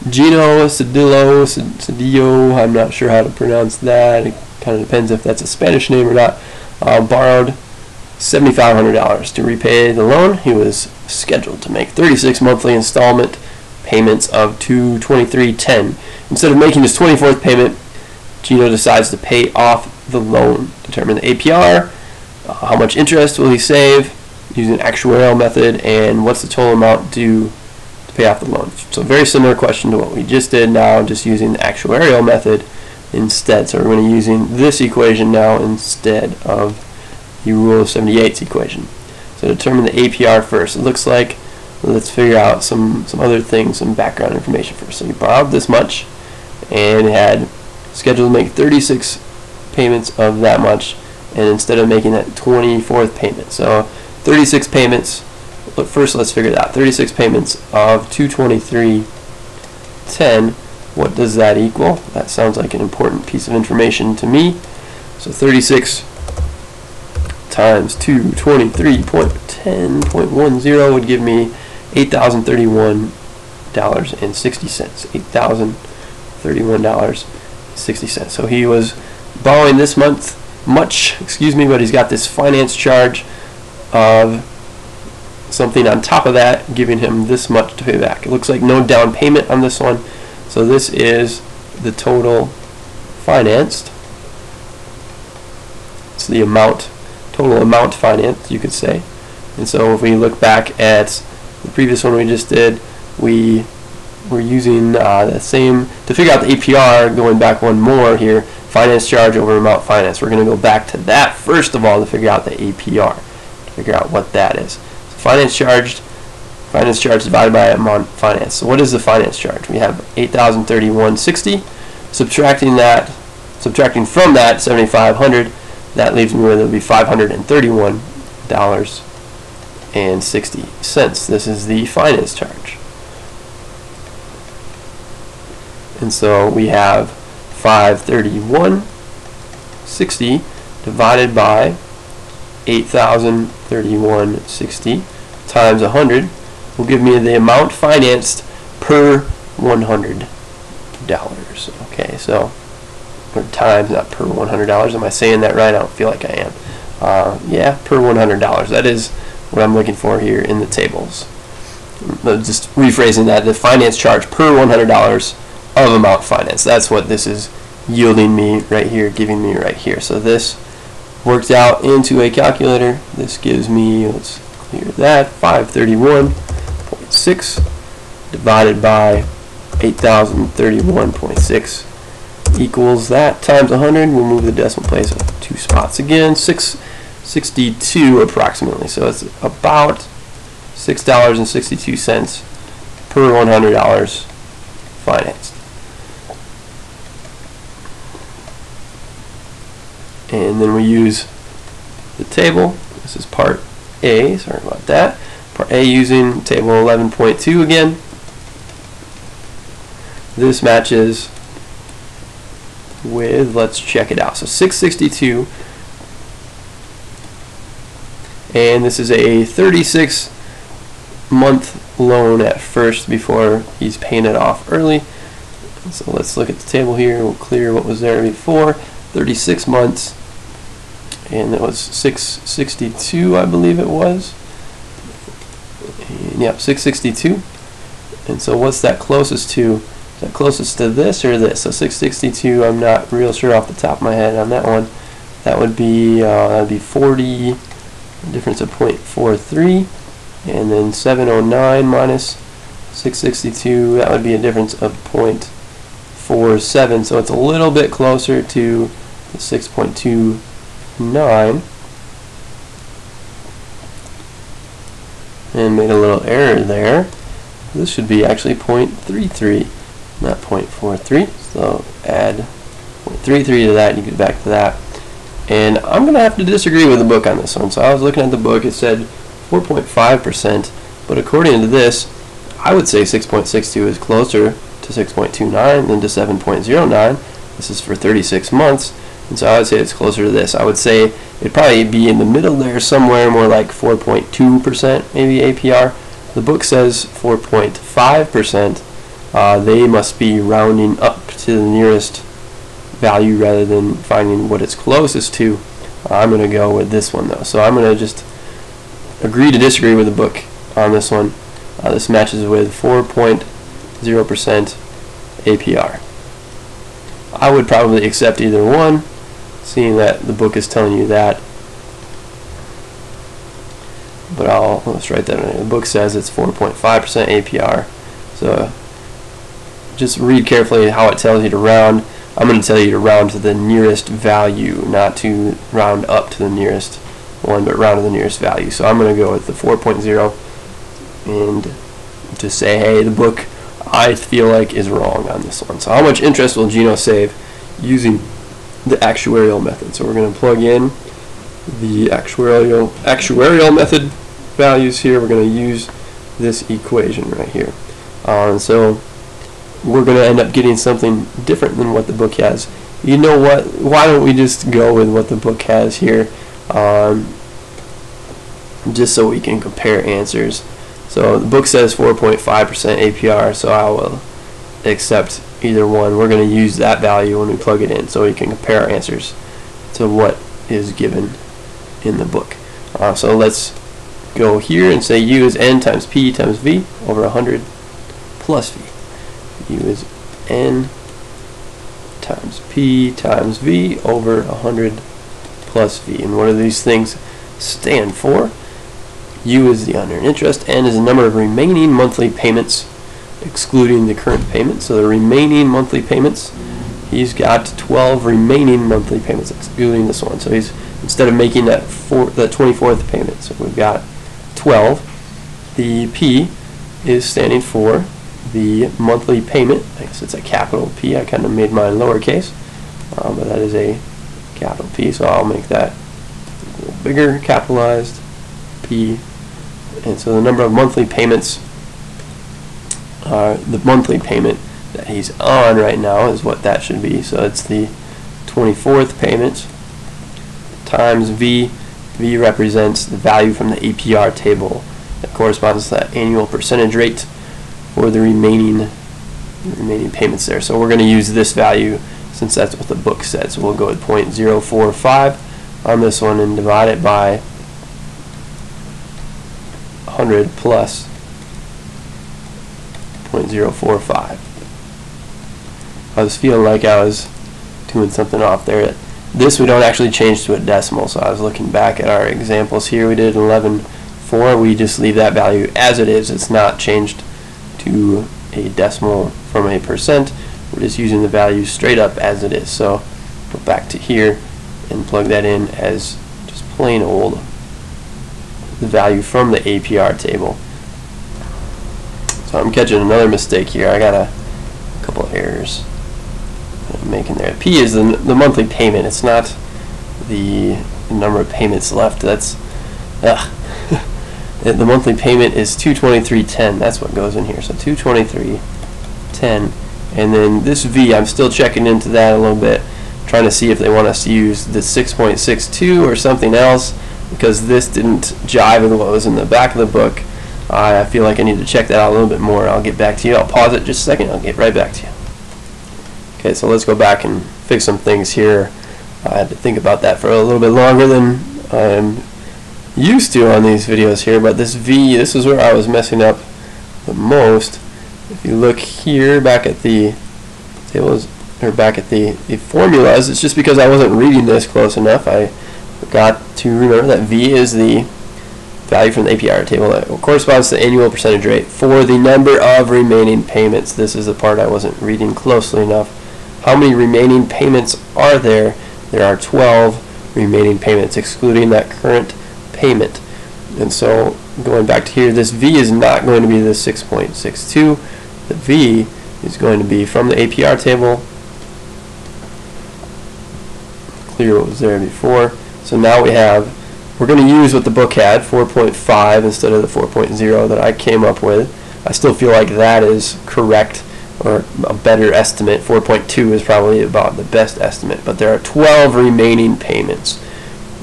Gino Cedillo, I'm not sure how to pronounce that. It kind of depends if that's a Spanish name or not. Borrowed $7,500 to repay the loan. He was scheduled to make 36 monthly installment payments of $223.10. Instead of making his 24th payment, Gino decides to pay off the loan. Determine the APR, how much interest will he save using the actuarial method, and what's the total amount due to pay off the loan. So very similar question to what we just did, now just using the actuarial method instead. So we're going to be using this equation now instead of the Rule of 78's equation. So determine the APR first. It looks like, let's figure out some other things, some background information first. So he borrowed this much and had scheduled to make 36 payments of that much, and instead of making that 24th payment. So 36 payments, but first let's figure it out. 36 payments of $223.10. What does that equal? That sounds like an important piece of information to me. So 36 times 223.10.10 would give me $8,031.60. $8,031.60. So he was borrowing this much, but he's got this finance charge of something on top of that, giving him this much to pay back. It looks like no down payment on this one. So this is the total financed. It's the amount, total amount financed, you could say. And so if we look back at the previous one we just did, we were using the same, to figure out the APR, going back one more here, finance charge over amount financed. We're going to go back to that first of all to figure out the APR, to figure out what that is. So finance charge divided by amount financed. So what is the finance charge? We have $8,031.60. Subtracting from that $7,500, that leaves me with, it would be $531.60. This is the finance charge. And so we have $531.60 divided by $8,031.60 times 100 will give me the amount financed per $100. Okay, so per times, not per $100. Am I saying that right? I don't feel like I am. Yeah, per $100. That is what I'm looking for here in the tables. Just rephrasing that, the finance charge per $100 of amount financed. That's what this is yielding me right here, giving me right here. So this worked out into a calculator. This gives me, let's clear that, $531 831.6 divided by 8,031.6 equals that times 100. We'll move the decimal place up 2 spots again. 662 approximately. So it's about $6.62 per $100 financed. And then we use the table. This is part A. Sorry about that. Part A using table 11.2 again. This matches with, let's check it out. So 662, and this is a 36-month loan at first before he's paying it off early. So let's look at the table here. We'll clear what was there before. 36 months, and that was 662, I believe it was. And, yep, 662. And so what's that closest to? Is that closest to this or this? So 662, I'm not real sure off the top of my head on that one. That would be 40, difference of 0.43, and then 709 minus 662, that would be a difference of 0.47. So it's a little bit closer to the 6.29, and made a little error there. This should be actually 0.33, not 0.43. So add 0.33 to that, and you get back to that. And I'm going to have to disagree with the book on this one. So I was looking at the book, it said 4.5%, but according to this, I would say 6.62 is closer to 6.29 than to 7.09. This is for 36 months, and so I would say it's closer to this. I would say it'd probably be in the middle there somewhere, more like 4.2% maybe APR. The book says 4.5%. They must be rounding up to the nearest value rather than finding what it's closest to. I'm going to go with this one though. So I'm going to just agree to disagree with the book on this one. This matches with 4.0% APR. I would probably accept either one, seeing that the book is telling you that. But let's write that in. The book says it's 4.5% APR. So just read carefully how it tells you to round. I'm going to tell you to round to the nearest value, not to round up to the nearest one, but round to the nearest value. So I'm going to go with the 4.0 and just say, hey, the book I feel like is wrong on this one. So how much interest will Gino save using the actuarial method? So we're going to plug in the actuarial method values here. We're going to use this equation right here. And so we're going to end up getting something different than what the book has. You know what? Why don't we just go with what the book has here, just so we can compare answers. So the book says 4.5% APR, so I will accept either one. We're going to use that value when we plug it in so we can compare our answers to what is given in the book. So let's go here and say U is N times P times V over 100 plus V. U is N times P times V over 100 plus V. And what do these things stand for? U is the unearned interest, N is the number of remaining monthly payments excluding the current payment. So the remaining monthly payments, he's got 12 remaining monthly payments excluding this one. So he's, instead of making that the 24th payment, so we've got 12. The P is standing for the monthly payment. I guess it's a capital P. I kind of made mine lowercase, but that is a capital P, so I'll make that a little bigger, capitalized P. And so the number of monthly payments, the monthly payment that he's on right now is what that should be. So it's the 24th payment times V. V represents the value from the APR table that corresponds to that annual percentage rate for the remaining payments there. So we're going to use this value since that's what the book said. So we'll go with 0.045 on this one and divide it by 100 plus 0.045. I was feeling like I was doing something off there. This we don't actually change to a decimal, so I was looking back at our examples here. We did 11 0.4, we just leave that value as it is. It's not changed to a decimal from a percent. We're just using the value straight up as it is. So go back to here and plug that in as just plain old the value from the APR table. So I'm catching another mistake here. I got a couple of errors that I'm making there. P is the monthly payment. It's not the number of payments left. That's the monthly payment is $223.10. That's what goes in here. So $223.10, and then this V, I'm still checking into that a little bit, trying to see if they want us to use the 6.62 or something else, because this didn't jive with what was in the back of the book. I feel like I need to check that out a little bit more. I'll get back to you. I'll pause it just a second. I'll get right back to you. Okay, so let's go back and fix some things here. I had to think about that for a little bit longer than I'm used to on these videos here, but this V, this is where I was messing up the most. If you look here back at the tables, or back at the formulas, it's just because I wasn't reading this close enough. I forgot to remember that V is the value from the APR table that corresponds to the annual percentage rate for the number of remaining payments. This is the part I wasn't reading closely enough. How many remaining payments are there? There are 12 remaining payments, excluding that current payment. And so going back to here, this V is not going to be the 6.62. The V is going to be from the APR table. Clear what was there before. So now we're going to use what the book had, 4.5 instead of the 4.0 that I came up with. I still feel like that is correct, or a better estimate. 4.2 is probably about the best estimate, but there are 12 remaining payments.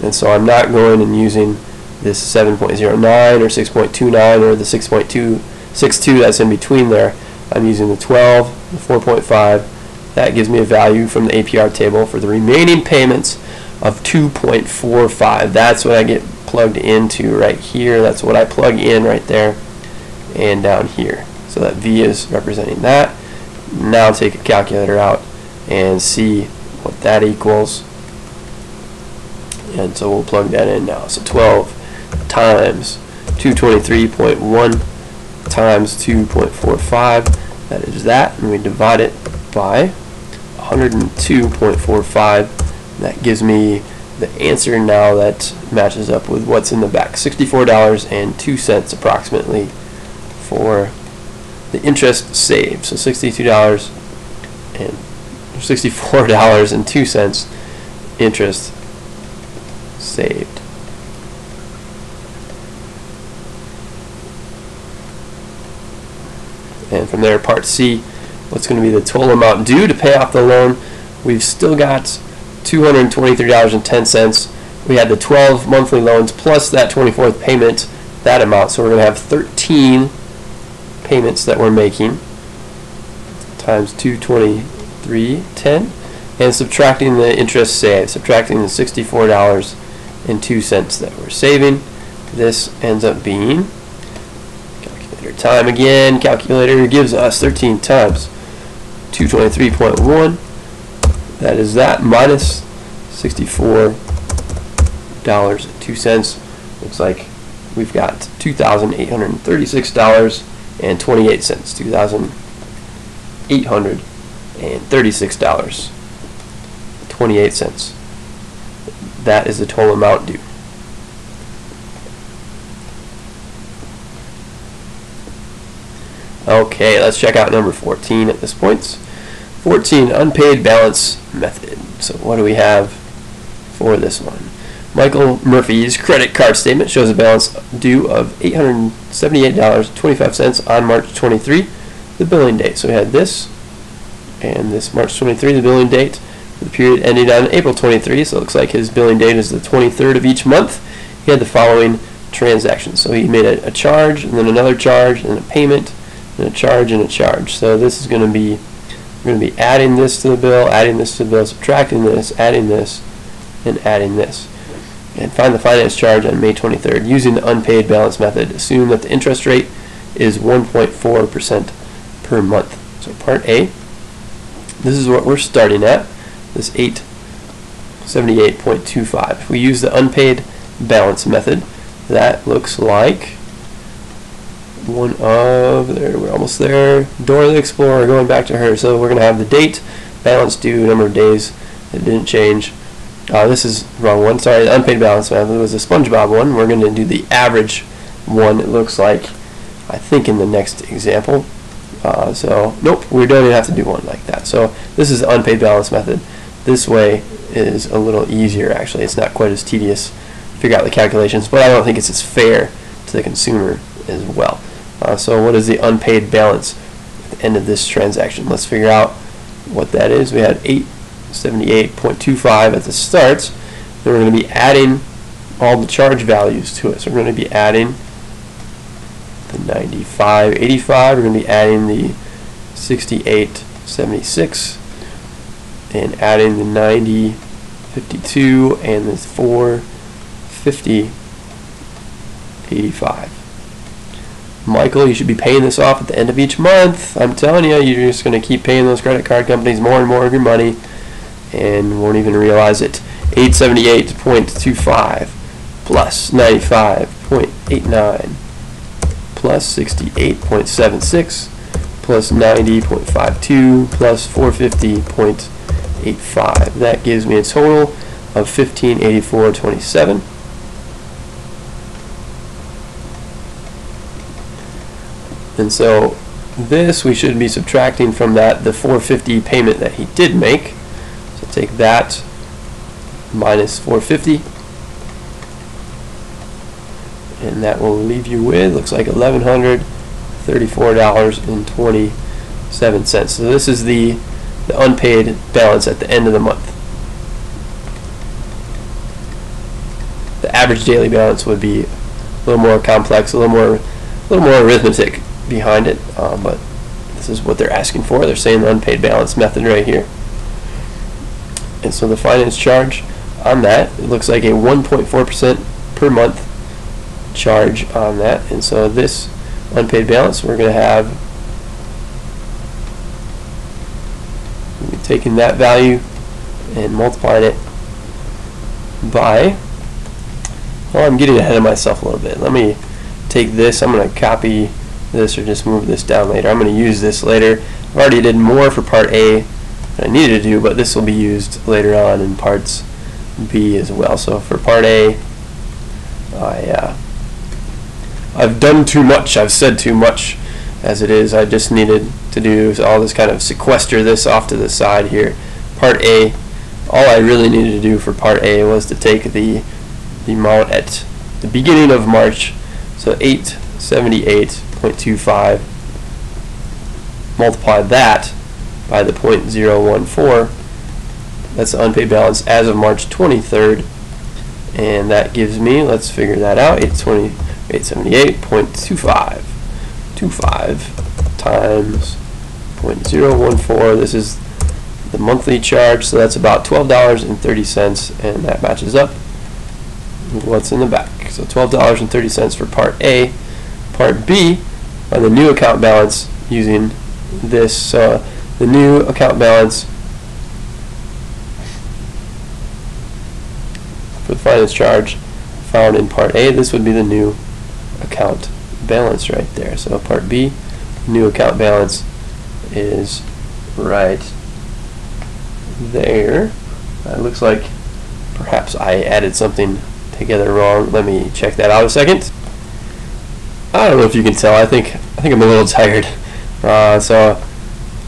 And so I'm not going and using this 7.09 or 6.29 or the 6.262 that's in between there. I'm using the 12, the 4.5. That gives me a value from the APR table for the remaining payments of 2.45. That's what I get plugged into right here. That's what I plug in right there and down here. So that V is representing that. Now take a calculator out and see what that equals. And so we'll plug that in now. So 12 times 223.1 times 2.45. That is that. And we divide it by 102.45. That gives me the answer now that matches up with what's in the back. $64.02 approximately for the interest saved. So $64.02 interest saved. And from there, part C, what's going to be the total amount due to pay off the loan? We've still got $223.10. We had the 12 monthly loans plus that 24th payment, that amount. So we're going to have 13 payments that we're making times 223.10, and subtracting the interest saved, subtracting the $64.02 that we're saving. This ends up being, calculator time again, calculator gives us 13 times 223.1. That is that minus $64.02. Looks like we've got $2,836.28. $2,836.28. That is the total amount due. Okay, let's check out number 14 at this point. 14, unpaid balance method. So what do we have for this one? Michael Murphy's credit card statement shows a balance due of $878.25 on March 23, the billing date. So we had this and this March 23, the billing date. The period ending on April 23, so it looks like his billing date is the 23rd of each month. He had the following transactions. So he made a charge, and then another charge, and a payment, and a charge, and a charge. So this is going to be, we're going to be adding this to the bill, adding this to the bill, subtracting this, adding this, and adding this. And find the finance charge on May 23rd using the unpaid balance method. Assume that the interest rate is 1.4% per month. So part A, this is what we're starting at, this 878.25. If we use the unpaid balance method, that looks like one of, there, we're almost there, Dora the Explorer, going back to her. So we're going to have the date, balance due, number of days. It didn't change. This is wrong one, sorry, the unpaid balance method was the SpongeBob one. We're going to do the average one, it looks like, I think in the next example. So nope, we don't even have to do one like that. So this is the unpaid balance method. This way is a little easier actually. It's not quite as tedious to figure out the calculations, but I don't think it's as fair to the consumer as well. So what is the unpaid balance at the end of this transaction? Let's figure out what that is. We had 878.25 at the start. Then we're going to be adding all the charge values to it. So we're going to be adding the 95.85. We're going to be adding the 68.76 and adding the 90.52 and the 450.85. Michael, you should be paying this off at the end of each month. I'm telling you, you're just going to keep paying those credit card companies more and more of your money and won't even realize it. 878.25 plus 95.89 plus 68.76 plus 90.52 plus 450.85. That gives me a total of 1584.27. And so this we should be subtracting from that the 450 payment that he did make. So take that minus 450, and that will leave you with, looks like $1,134.27. So this is the unpaid balance at the end of the month. The average daily balance would be a little more complex, a little more arithmetic behind it, but this is what they're asking for. They're saying the unpaid balance method right here. And so the finance charge on that, it looks like a 1.4% per month charge on that. And so this unpaid balance, we're going to have, we'll be taking that value and multiplying it by, well, I'm getting ahead of myself a little bit. Let me take this, I'm going to copy this or just move this down later. I'm going to use this later. I've already did more for part A than I needed to do, but this will be used later on in parts B as well. So for part A, I've done too much, I've said too much as it is. I just needed to do all this kind of sequester this off to the side here. Part A, all I really needed to do for part A was to take the amount at the beginning of March, so 878.25, multiply that by the 0.014. That's the unpaid balance as of March 23rd, and that gives me, let's figure that out, 878.25 times 0.014. This is the monthly charge, so that's about $12.30, and that matches up with what's in the back. So $12.30 for part A. Part B, on the new account balance using this, the new account balance for the finance charge found in part A, this would be the new account balance right there. So part B, new account balance is right there. It looks like perhaps I added something together wrong. Let me check that out a second. I don't know if you can tell. I think I'm a little tired. So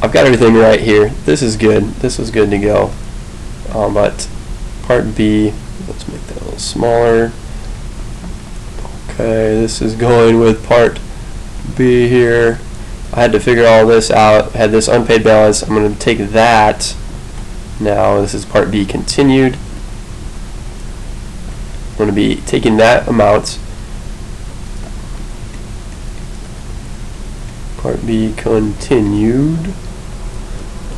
I've got everything right here. This is good. This was good to go. But part B, let's make that a little smaller. Okay, this is going with part B here. I had to figure all this out. I had this unpaid balance. I'm going to take that. Now this is part B continued. I'm going to be taking that amount, part B continued,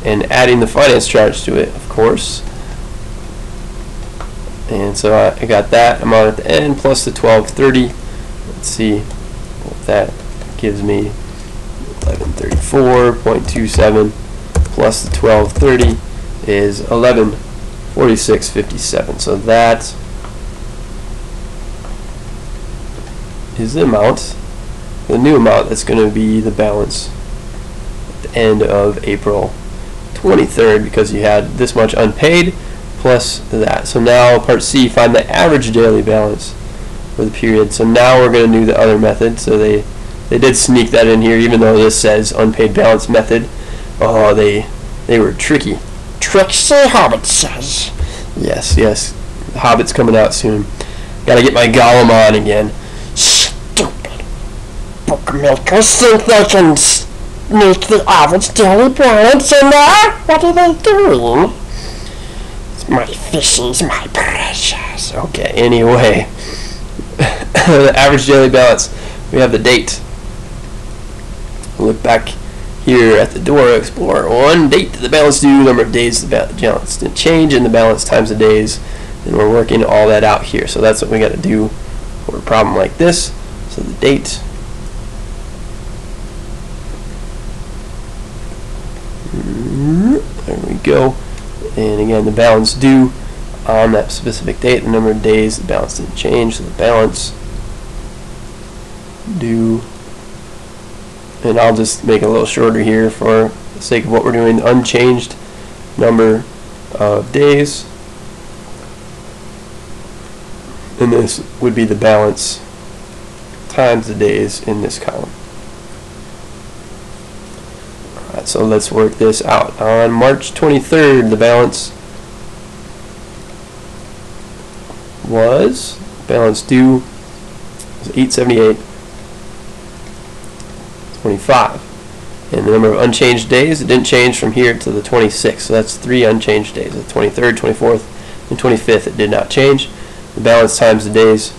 and adding the finance charge to it, of course. And so I got that amount at the end plus the $12.30. Let's see what that gives me. $1134.27 plus the $12.30 is $1146.57. So that is the amount, the new amount that's going to be the balance at the end of April 23rd, because you had this much unpaid plus that. So now part C, find the average daily balance for the period. So now we're going to do the other method. So they did sneak that in here, even though this says unpaid balance method. Oh, they were tricky.
Trixie Hobbit says.
Yes, yes. The Hobbit's coming out soon. Gotta get my Gollum on again.
Stupid bookmakers think they can make the average daily balance in there? What are they doing? My fishies, my precious.
Okay, anyway. The average daily balance. We have the date. Look back here at the Dora Explorer. On date, the balance due, number of days, the balance didn't change, and the balance times the days. And we're working all that out here. So that's what we got to do for a problem like this. So the date. There we go. And again, the balance due on that specific date, the number of days, the balance didn't change, so the balance due, and I'll just make it a little shorter here for the sake of what we're doing, unchanged number of days, and this would be the balance times the days in this column. Alright, so let's work this out. On March 23rd, the balance was, balance due was 878.25, and the number of unchanged days, it didn't change from here to the 26th, so that's 3 unchanged days. The 23rd, 24th, and 25th, it did not change. The balance times the days,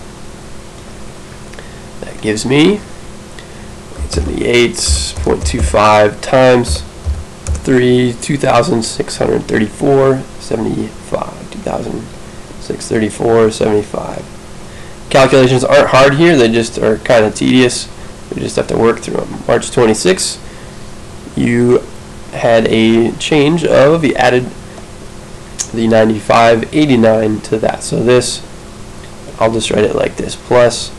that gives me 878.25 times 3, 2,634.75. 2,634.75. Calculations aren't hard here, they just are kind of tedious. We just have to work through them. March 26th, you had a change of, you added the 95.89 to that. So this, I'll just write it like this, plus,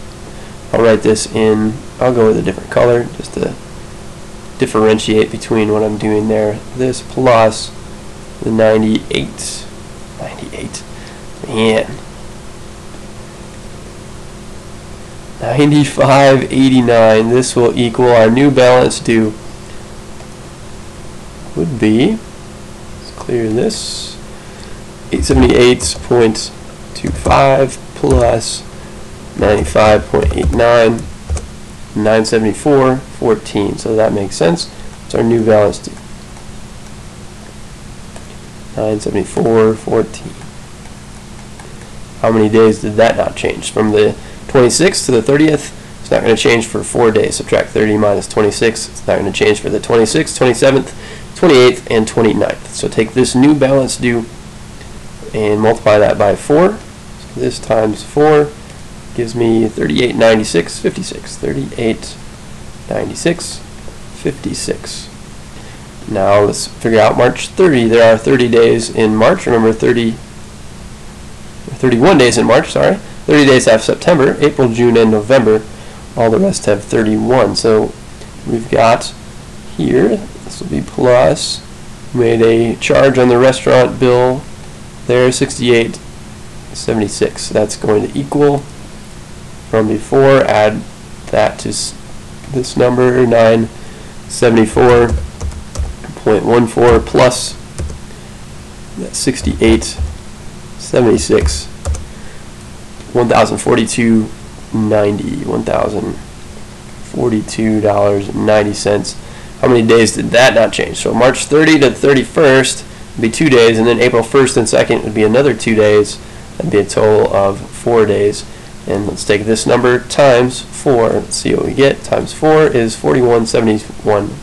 I'll write this in, I'll go with a different color just to differentiate between what I'm doing there. This plus the 98, man, 95.89. This will equal our new balance due would be, let's clear this, 878.25 plus 95.89, 974.14. So that makes sense. It's our new balance due. 974.14. How many days did that not change? From the 26th to the 30th, it's not going to change for 4 days. Subtract 30 minus 26. It's not going to change for the 26th, 27th, 28th, and 29th. So take this new balance due and multiply that by 4. So this times 4 gives me 38.96.56. 38.96.56. Now let's figure out March 30. There are 30 days in March. Remember, 31 days in March, sorry. 30 days have September, April, June, and November. All the rest have 31. So we've got here, this will be plus, made a charge on the restaurant bill there, 68.76. That's going to equal, from before, add that to this number, 974.14 plus that 68.76, $1,042.90, $1,042.90. How many days did that not change? So March 30 to 31st would be 2 days, and then April 1st and 2nd would be another 2 days. That'd be a total of 4 days. And let's take this number times 4. Let's see what we get. Times 4 is 41.7160.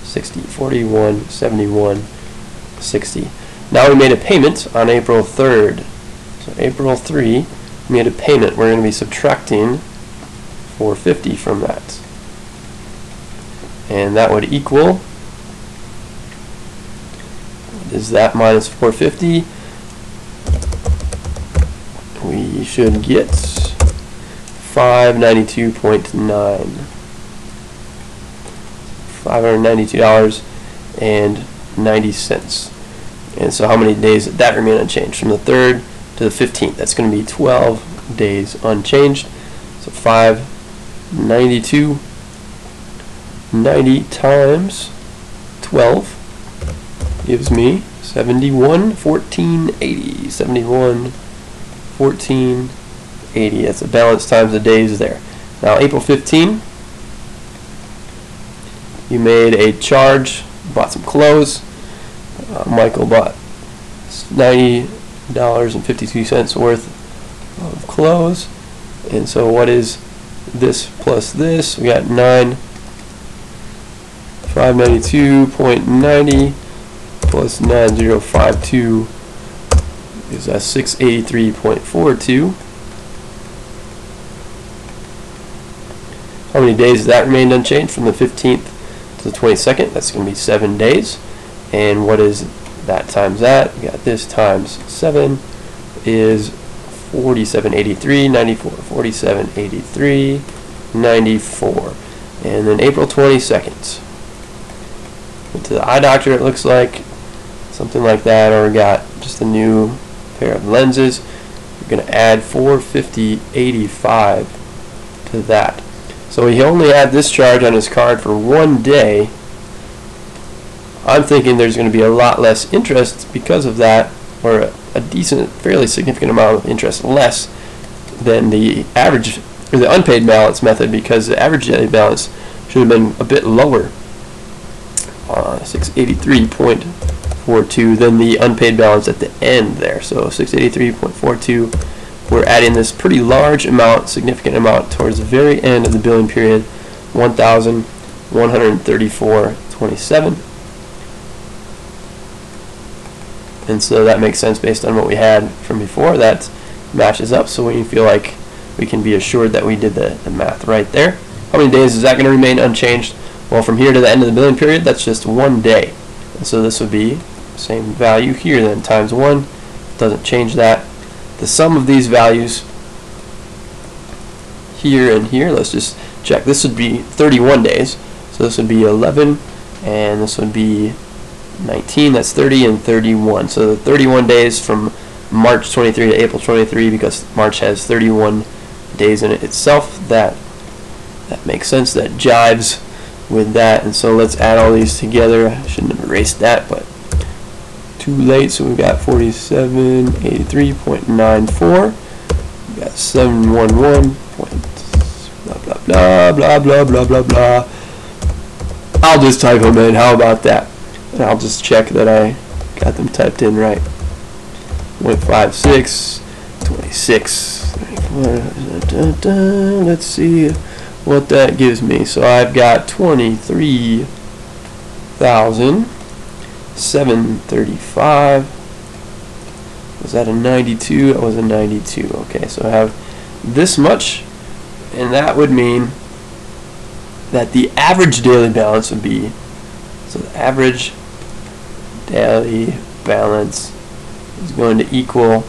41.7160. Now we made a payment on April 3rd. So April 3, we made a payment. We're going to be subtracting $450 from that. And that would equal, what is that minus $450? We should get $592.9. $592.90. And so how many days did that remain unchanged? From the 3rd to the 15th. That's going to be 12 days unchanged. So 592.90 times 12 gives me 71.1480. 71.1480. That's the balance times the days there. Now April 15, you made a charge, bought some clothes. Michael bought $90.52 worth of clothes. And so what is this plus this? We got 592.90 plus 9052 is 683.42. How many days has that remained unchanged? From the 15th to the 22nd. That's going to be 7 days. And what is that times that? We got this times 7 is 47.83, 94, 47.83, 94. And then April 22nd. Went to the eye doctor, it looks like. Something like that. Or we got just a new pair of lenses. We're going to add 450.85 to that. So he only had this charge on his card for 1 day. I'm thinking there's going to be a lot less interest because of that, or a decent, fairly significant amount of interest less than the average, or the unpaid balance method, because the average daily balance should have been a bit lower, 683.42, than the unpaid balance at the end there. So 683.42. We're adding this pretty large amount, significant amount, towards the very end of the billing period, 1,134.27. And so that makes sense based on what we had from before. That matches up, so we feel like we can be assured that we did the math right there. How many days is that going to remain unchanged? Well, from here to the end of the billing period, that's just 1 day. And so this would be the same value here then, times 1. Doesn't change that. The sum of these values here and here, let's just check. This would be 31 days. So this would be 11, and this would be 19, that's 30 and 31. So the 31 days from March 23 to April 23, because March has 31 days in it itself. That makes sense. That jives with that. And so let's add all these together. I shouldn't have erased that, but too late. So we've got 4783.94. We got 711. Blah blah blah blah blah blah blah. I'll just type them in. How about that? And I'll just check that I got them typed in right. 0.56, 26, 34, let's see what that gives me. So I've got 23,735. Was that a 92? That was a 92. Okay, so I have this much, and that would mean that the average daily balance would be, so the average daily balance is going to equal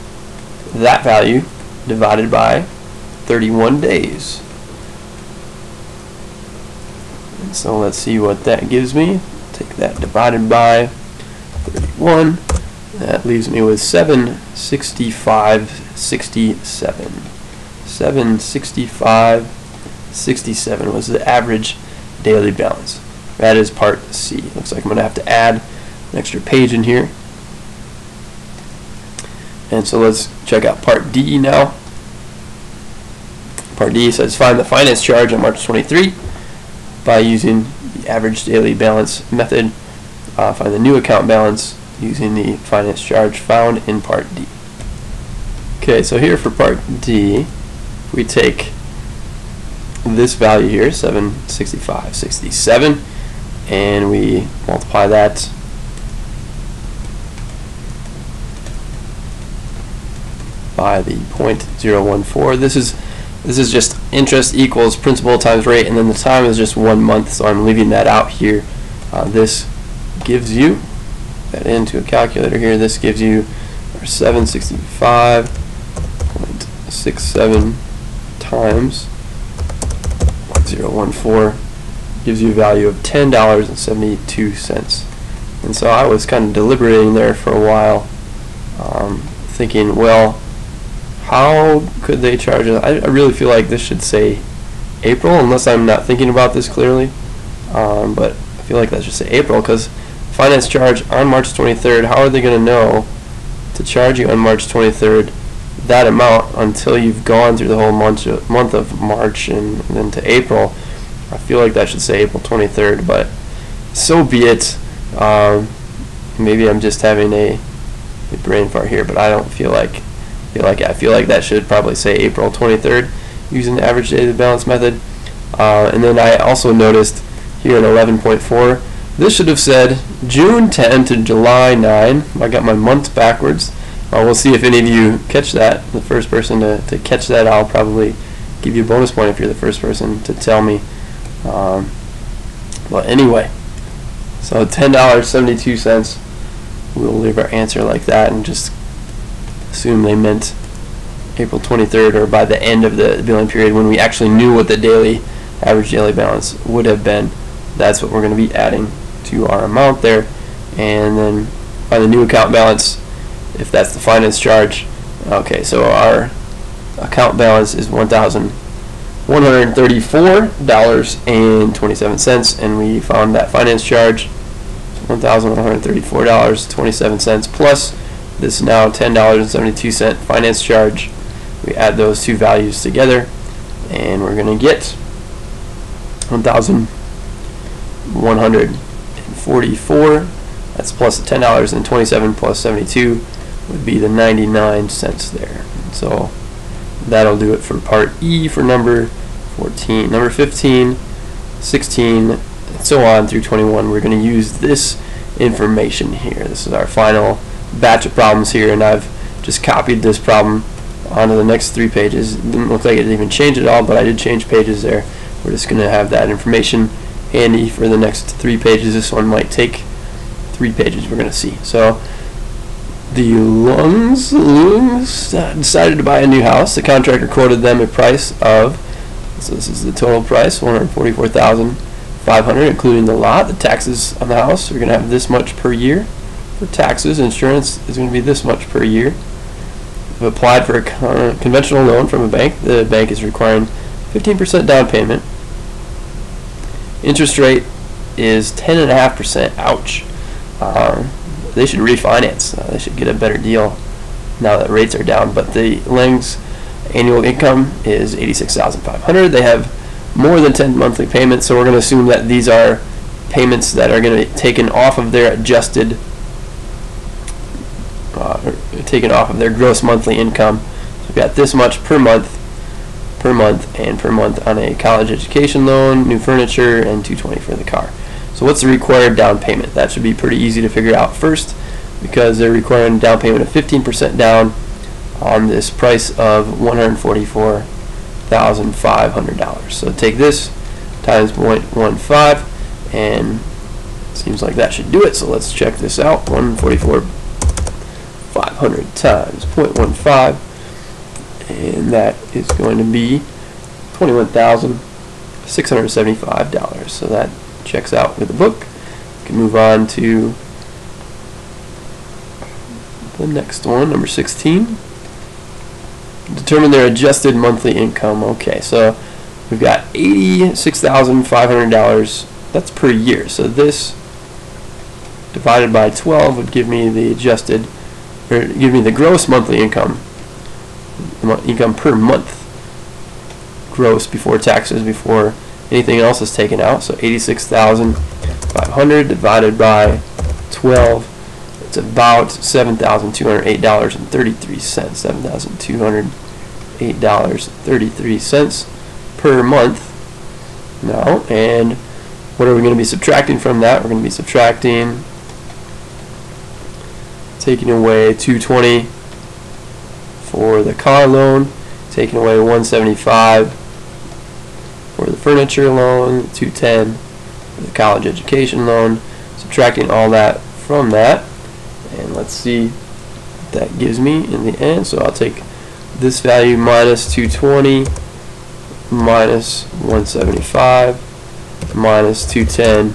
that value divided by 31 days. And so let's see what that gives me. Take that divided by 31. That leaves me with 765.67. 765.67 was the average daily balance. That is part C. Looks like I'm going to have to add an extra page in here. And so let's check out part D now. Part D says find the finance charge on March 23 by using the average daily balance method. Find the new account balance using the finance charge found in part D. Okay, so here for part D, we take this value here, 765.67, and we multiply that by the 0.014. This is just interest equals principal times rate, and then the time is just 1 month, so I'm leaving that out here. This gives you, that into a calculator here, this gives you our 765.67 times 0.014 gives you a value of $10.72. And so I was kind of deliberating there for a while, thinking, well, how could they charge us? I really feel like this should say April, unless I'm not thinking about this clearly. But I feel like that should say April, because finance charge on March 23rd, how are they going to know to charge you on March 23rd that amount until you've gone through the whole month of March and then to April? I feel like that should say April 23rd, but so be it. Maybe I'm just having a brain fart here, but I don't feel like I feel like that should probably say April 23rd using the average daily balance method. And then I also noticed here in 11.4, this should have said June 10 to July 9. I got my month backwards. We'll see if any of you catch that. The first person to catch that, I'll probably give you a bonus point if you're the first person to tell me. Well, anyway, so $10.72. We'll leave our answer like that and just assume they meant April 23rd, or by the end of the billing period when we actually knew what the average daily balance would have been. That's what we're going to be adding to our amount there. And then by the new account balance, if that's the finance charge, okay, so our account balance is $1,134.27, and we found that finance charge $1,134.27 plus this now $10.72 finance charge. We add those two values together, and we're going to get $1,144. That's plus the $10.27 plus 72 would be the 99 cents there. So that'll do it for part E for number 14. Number 15, 16, and so on through 21. We're going to use this information here. This is our final batch of problems here, and I've just copied this problem onto the next 3 pages. It didn't look like it even changed at all, but I did change pages there. We're just going to have that information handy for the next 3 pages. This one might take 3 pages, we're going to see. So the Lungs decided to buy a new house. The contractor quoted them a price of, so this is the total price, $144,500, including the lot. The taxes on the house are going to have this much per year. For taxes, insurance is going to be this much per year. We've applied for a conventional loan from a bank. The bank is requiring 15% down payment. Interest rate is 10.5%. Ouch. They should refinance. They should get a better deal now that rates are down. But the Lang's annual income is $86,500. They have more than 10 monthly payments, so we're going to assume that these are payments that are going to be taken off of their adjusted, taken off of their gross monthly income. So we've got this much per month, and per month on a college education loan, new furniture, and $220 for the car. So what's the required down payment? That should be pretty easy to figure out first, because they're requiring a down payment of 15% down on this price of $144,500. So take this times 0.15, and it seems like that should do it. So let's check this out. 144,500 times 0.15, and that is going to be $21,675. So that checks out with the book. We can move on to the next one, number 16. Determine their adjusted monthly income. Okay, so we've got $86,500. That's per year. So this divided by 12 would give me the adjusted, or give me the gross monthly income. Income per month. Gross before taxes, before anything else is taken out. So 86,500 divided by 12. It's about $7,208.33. $7,208.33 per month. Now, and what are we going to be subtracting from that? We're going to be subtracting, taking away $220 for the car loan, taking away $175 for the furniture loan, $210 for the college education loan, subtracting all that from that, and let's see what that gives me in the end. So I'll take this value minus $220 minus 175 minus 210,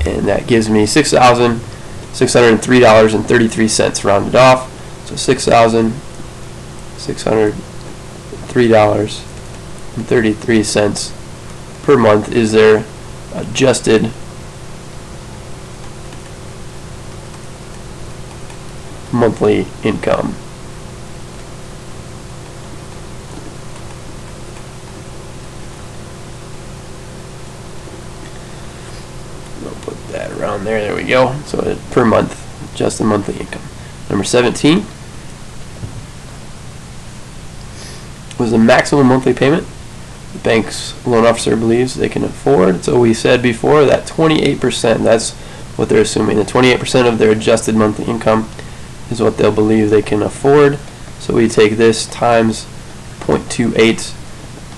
and that gives me $6,603.33 rounded off. So $6,603.33 per month is their adjusted monthly income. I'll put that around there. There we go. So per month, adjusted monthly income. Number 17 was the maximum monthly payment the bank's loan officer believes they can afford. So we said before that 28%, that's what they're assuming. The 28% of their adjusted monthly income is what they'll believe they can afford. So we take this times 0.28,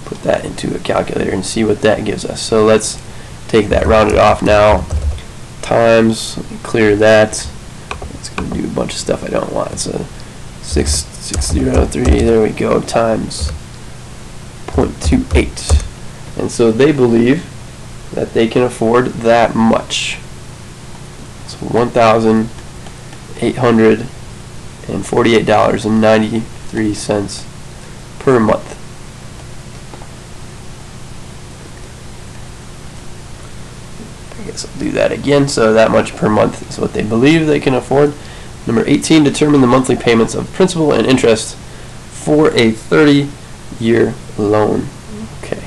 put that into a calculator and see what that gives us. So let's take that rounded off now, times, let me clear that. It's going to do a bunch of stuff I don't want. So 6603, there we go, times 0.28. And so they believe that they can afford that much. So $1,848.93 per month. I guess I'll do that again. So that much per month is what they believe they can afford. Number 18, determine the monthly payments of principal and interest for a 30-year loan. Okay.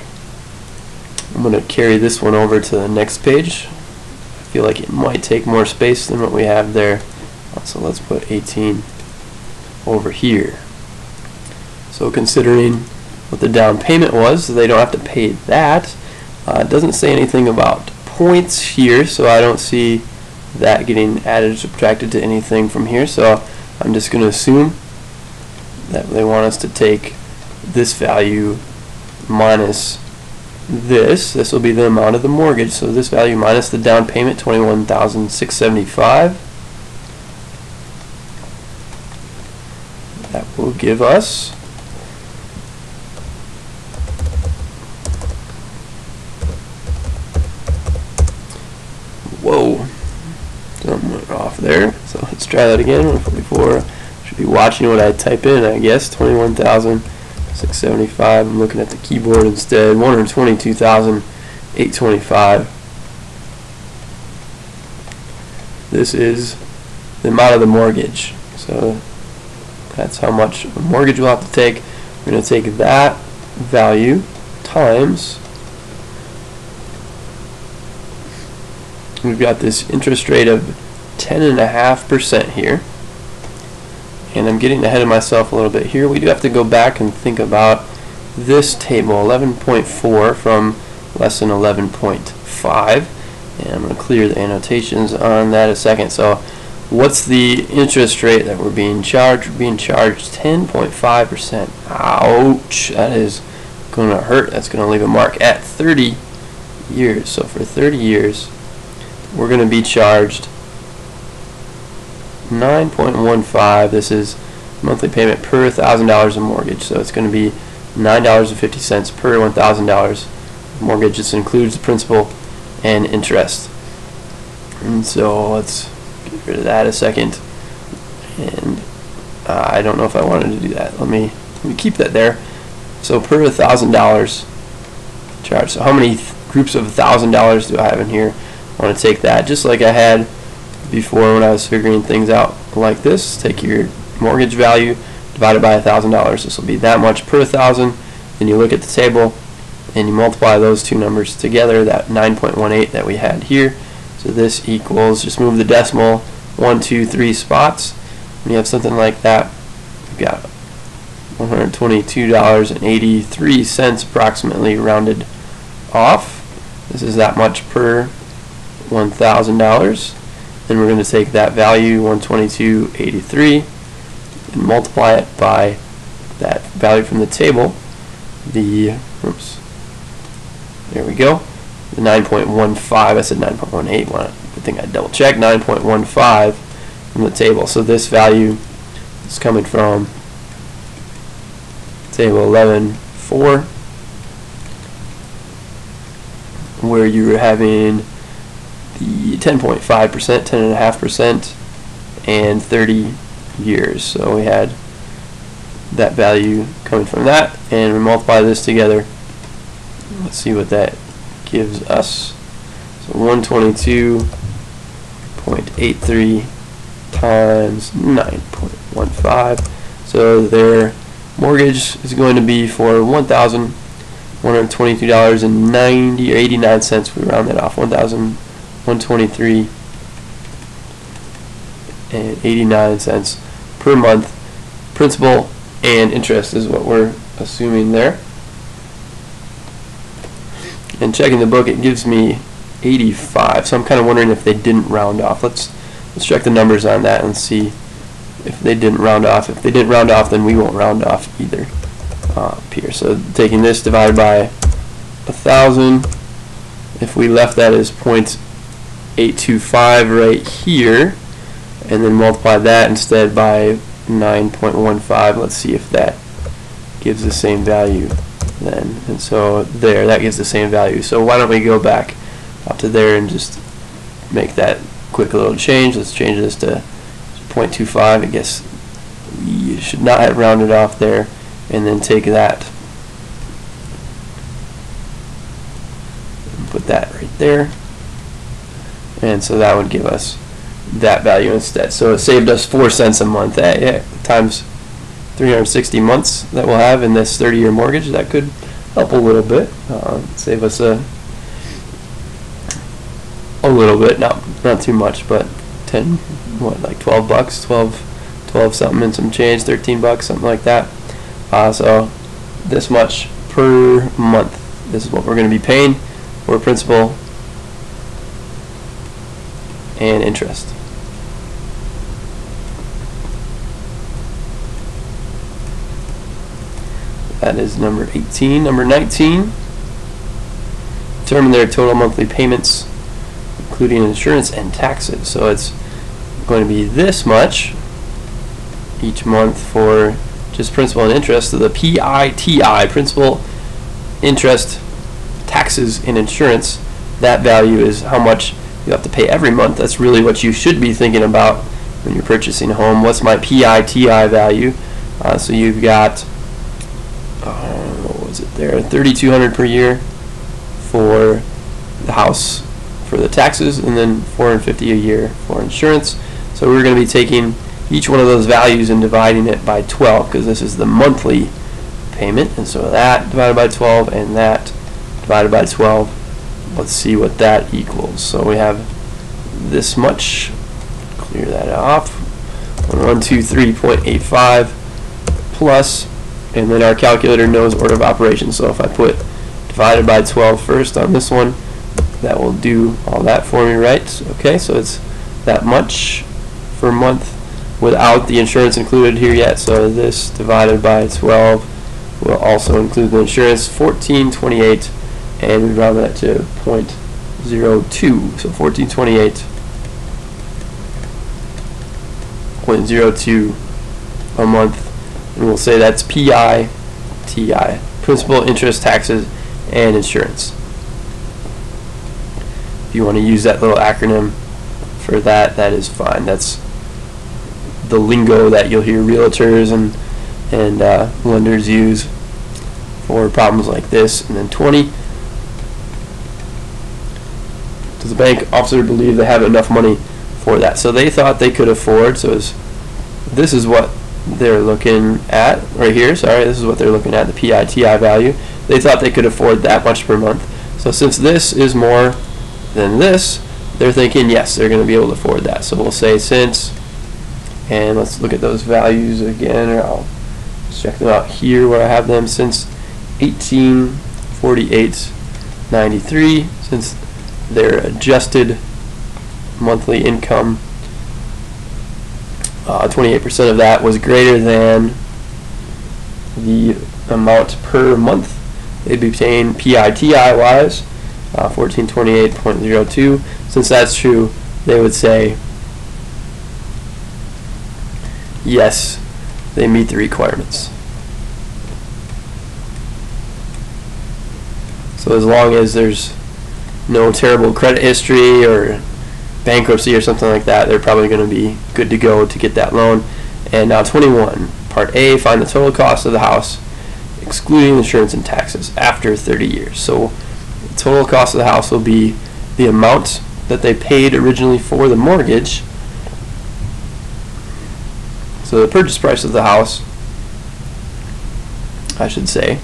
I'm going to carry this one over to the next page. I feel like it might take more space than what we have there. So let's put 18 over here. So considering what the down payment was, they don't have to pay that. It doesn't say anything about points here, so I don't see that getting added or subtracted to anything from here. So I'm just going to assume that they want us to take this value minus this. This will be the amount of the mortgage. So this value minus the down payment, $21,675. That will give us something went off there. So let's try that again. 144. Should be watching what I type in, I guess. 21,675. I'm looking at the keyboard instead. 122,825. This is the amount of the mortgage. So that's how much a mortgage we'll have to take. We're going to take that value times, we've got this interest rate of 10.5% here, and I'm getting ahead of myself a little bit here. We do have to go back and think about this table, 11.4 from lesson 11.5, and I'm going to clear the annotations on that a second. So what's the interest rate that we're being charged? We're being charged 10.5%. Ouch, that is going to hurt. That's going to leave a mark at 30 years. So for 30 years we're going to be charged 9.15. This is monthly payment per $1,000 of mortgage. So it's going to be $9.50 per $1,000 mortgage. This includes the principal and interest. And so let's get rid of that a second. And I don't know if I wanted to do that. Let me keep that there. So per $1,000 charge. So how many groups of $1,000 do I have in here? I want to take that just like I had before when I was figuring things out like this. Take your mortgage value divided by $1,000. This will be that much per 1,000. Then you look at the table and you multiply those two numbers together, that 9.18 that we had here. So this equals, just move the decimal 1, 2, 3 spots. When you have something like that, you've got $122.83 approximately rounded off. This is that much per $1,000. Then we're going to take that value, 122.83, and multiply it by that value from the table, the, oops, there we go, the 9.15, I said 9.18, I think I double checked, 9.15 from the table. So this value is coming from table 11.4, where you were having the 10.5%, 10.5%, and 30 years. So we had that value coming from that, and we multiply this together. Let's see what that gives us. So 122.83 times 9.15. So their mortgage is going to be for $1,122.90 or 89 cents. We round that off. 1,123.89 cents per month. Principal and interest is what we're assuming there. And checking the book, it gives me 85. So I'm kind of wondering if they didn't round off. Let's check the numbers on that and see if they didn't round off. If they didn't round off, then we won't round off either up here. So taking this divided by 1,000, if we left that as 0.825 right here, and then multiply that instead by 9.15, let's see if that gives the same value then. And so there, that gives the same value. So why don't we go back up to there and just make that quick little change. Let's change this to 0.25. I guess you should not have rounded off there, and then take that and put that right there, and so that would give us that value instead. So it saved us 4 cents a month. Times 360 months that we'll have in this 30-year mortgage, that could help a little bit, save us a little bit, not too much, but 10, what, like 12 bucks, 12 something and some change, 13 bucks, something like that. So this much per month. This is what we're going to be paying for principal and interest. That is number 18. Number 19, determine their total monthly payments, including insurance and taxes. So it's going to be this much each month for just principal and interest. So the PITI, principal, interest, taxes, and insurance, that value is how much you have to pay every month. That's really what you should be thinking about when you're purchasing a home. What's my PITI value? So you've got, what was it there, $3,200 per year for the house for the taxes, and then $450 a year for insurance. So we're going to be taking each one of those values and dividing it by 12, because this is the monthly payment. And so that divided by 12 and that divided by 12, let's see what that equals. So we have this much. Clear that off. 123.85 plus, and then our calculator knows order of operations. So if I put divided by 12 first on this one, that will do all that for me, right? Okay, so it's that much per month without the insurance included here yet. So this divided by 12 will also include the insurance, $14.28, and we round that to 0.02. So $14.28.02 a month, and we'll say that's PITI, principal, interest, taxes, and insurance. If you want to use that little acronym for that, that is fine. That's the lingo that you'll hear realtors and lenders use for problems like this. And then 20, does the bank officer believe they have enough money for that? So they thought they could afford, so this is what they're looking at right here. Sorry, this is what they're looking at, the PITI value. They thought they could afford that much per month. So since this is more than this, they're thinking yes, they're going to be able to afford that. So we'll say since, and let's look at those values again, or I'll check them out here where I have them. Since 1848.93, since their adjusted monthly income, 28% of that was greater than the amount per month they'd be paying PITI wise, 1428.02. Since that's true, they would say yes, they meet the requirements. So as long as there's no terrible credit history or bankruptcy or something like that, they're probably going to be good to go to get that loan. And now 21, Part A, find the total cost of the house, excluding insurance and taxes, after 30 years. So the total cost of the house will be the amount that they paid originally for the mortgage. So the purchase price of the house, I should say,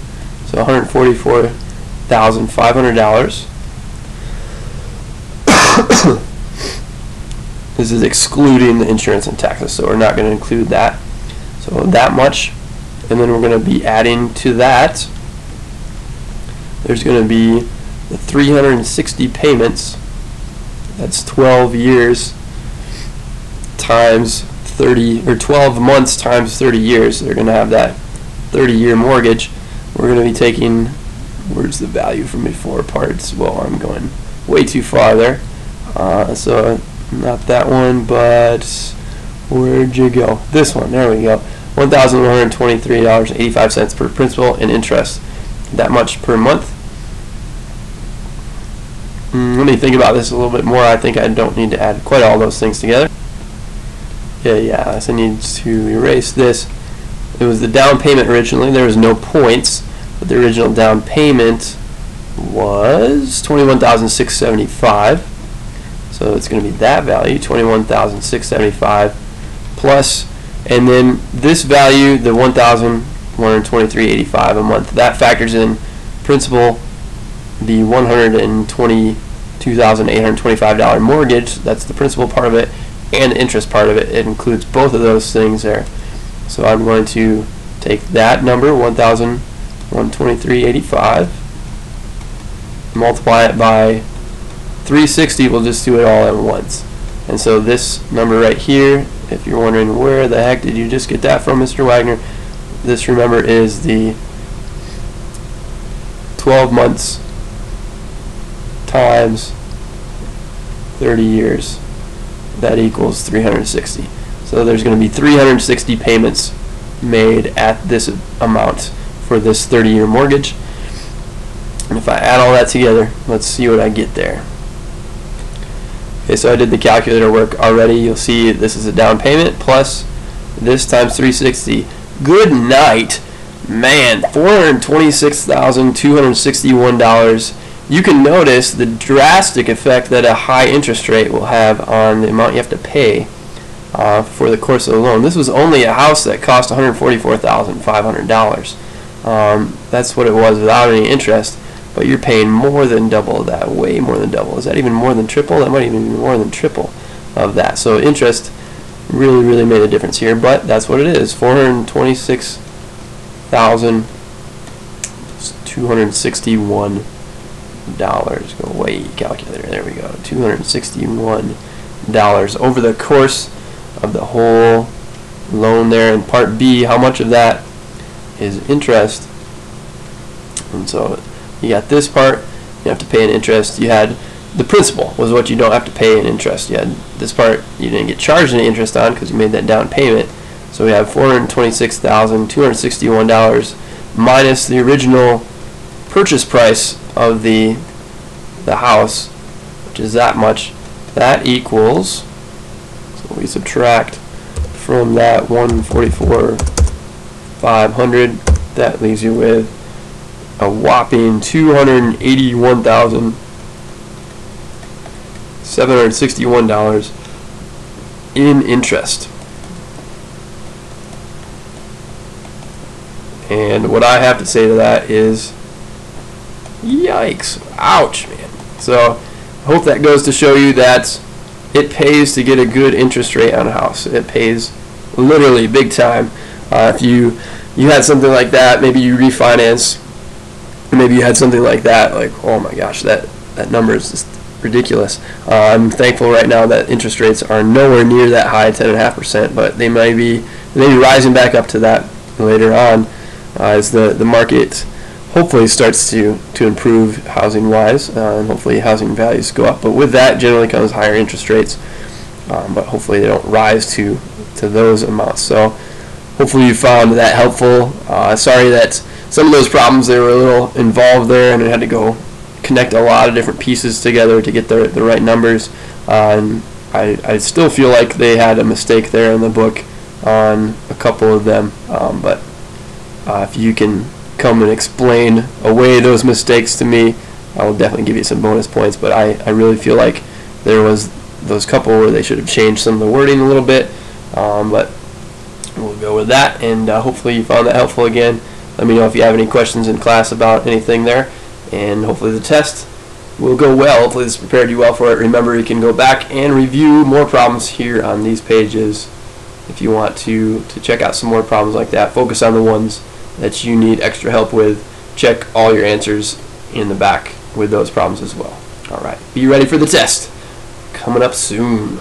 so $144,500. This is excluding the insurance and taxes, so we're not going to include that. So that much, and then we're going to be adding to that, there's going to be the 360 payments. That's 12 years times 30, or 12 months times 30 years. They're going to have that 30-year mortgage. We're going to be taking, where's the value from before parts? Well, I'm going way too far there. So not that one, but where'd you go? This one, there we go. $1,123.85 per principal and interest. That much per month. Let me think about this a little bit more. I think I don't need to add quite all those things together. Yeah, so I need to erase this. It was the down payment originally. There was no points, but the original down payment was $21,675. So it's going to be that value, $21,675 plus, and then this value, the $1,123.85 a month. That factors in principal, the $122,825 mortgage. That's the principal part of it, and the interest part of it. It includes both of those things there. So I'm going to take that number, $1,123.85, multiply it by 360. We'll just do it all at once. And so this number right here, if you're wondering where the heck did you just get that from, Mr. Wagner, this, remember, is the 12 months times 30 years. That equals 360. So there's going to be 360 payments made at this amount for this 30-year mortgage. And if I add all that together, let's see what I get there. Okay, so I did the calculator work already. You'll see this is a down payment plus this times 360. Good night. Man, $426,261. You can notice the drastic effect that a high interest rate will have on the amount you have to pay for the course of the loan. This was only a house that cost $144,500. That's what it was without any interest. But you're paying more than double that, way more than double. Is that even more than triple? That might even be more than triple of that. So interest really made a difference here, but that's what it is. $426,261. Go away, calculator. There we go. $261 over the course of the whole loan there. In Part B, how much of that is interest? And so you got this part, you have to pay an interest. You had the principal was what you don't have to pay in interest. You had this part you didn't get charged any interest on because you made that down payment. So we have $426,261 minus the original purchase price of the house, which is that much. That equals, so we subtract from that $144,500, that leaves you with a whopping $281,761 in interest. And what I have to say to that is, yikes, ouch, man. So I hope that goes to show you that it pays to get a good interest rate on a house. It pays literally big time. If you had something like that, maybe you refinance, maybe you had something like that, like, oh my gosh, that number is just ridiculous. I'm thankful right now that interest rates are nowhere near that high, 10.5%, but they may be rising back up to that later on as the market hopefully starts to improve housing wise, and hopefully housing values go up. But with that generally comes higher interest rates, but hopefully they don't rise to those amounts. So hopefully you found that helpful. Sorry that some of those problems, they were a little involved there and I had to go connect a lot of different pieces together to get the right numbers. And I still feel like they had a mistake there in the book on a couple of them, but if you can come and explain away those mistakes to me, I will definitely give you some bonus points. But I really feel like there was those couple where they should have changed some of the wording a little bit, but we'll go with that, and hopefully you found that helpful. Again, let me know if you have any questions in class about anything there, and hopefully the test will go well. Hopefully this prepared you well for it. Remember, you can go back and review more problems here on these pages if you want to check out some more problems like that. Focus on the ones that you need extra help with. Check all your answers in the back with those problems as well. Alright, be ready for the test. Coming up soon.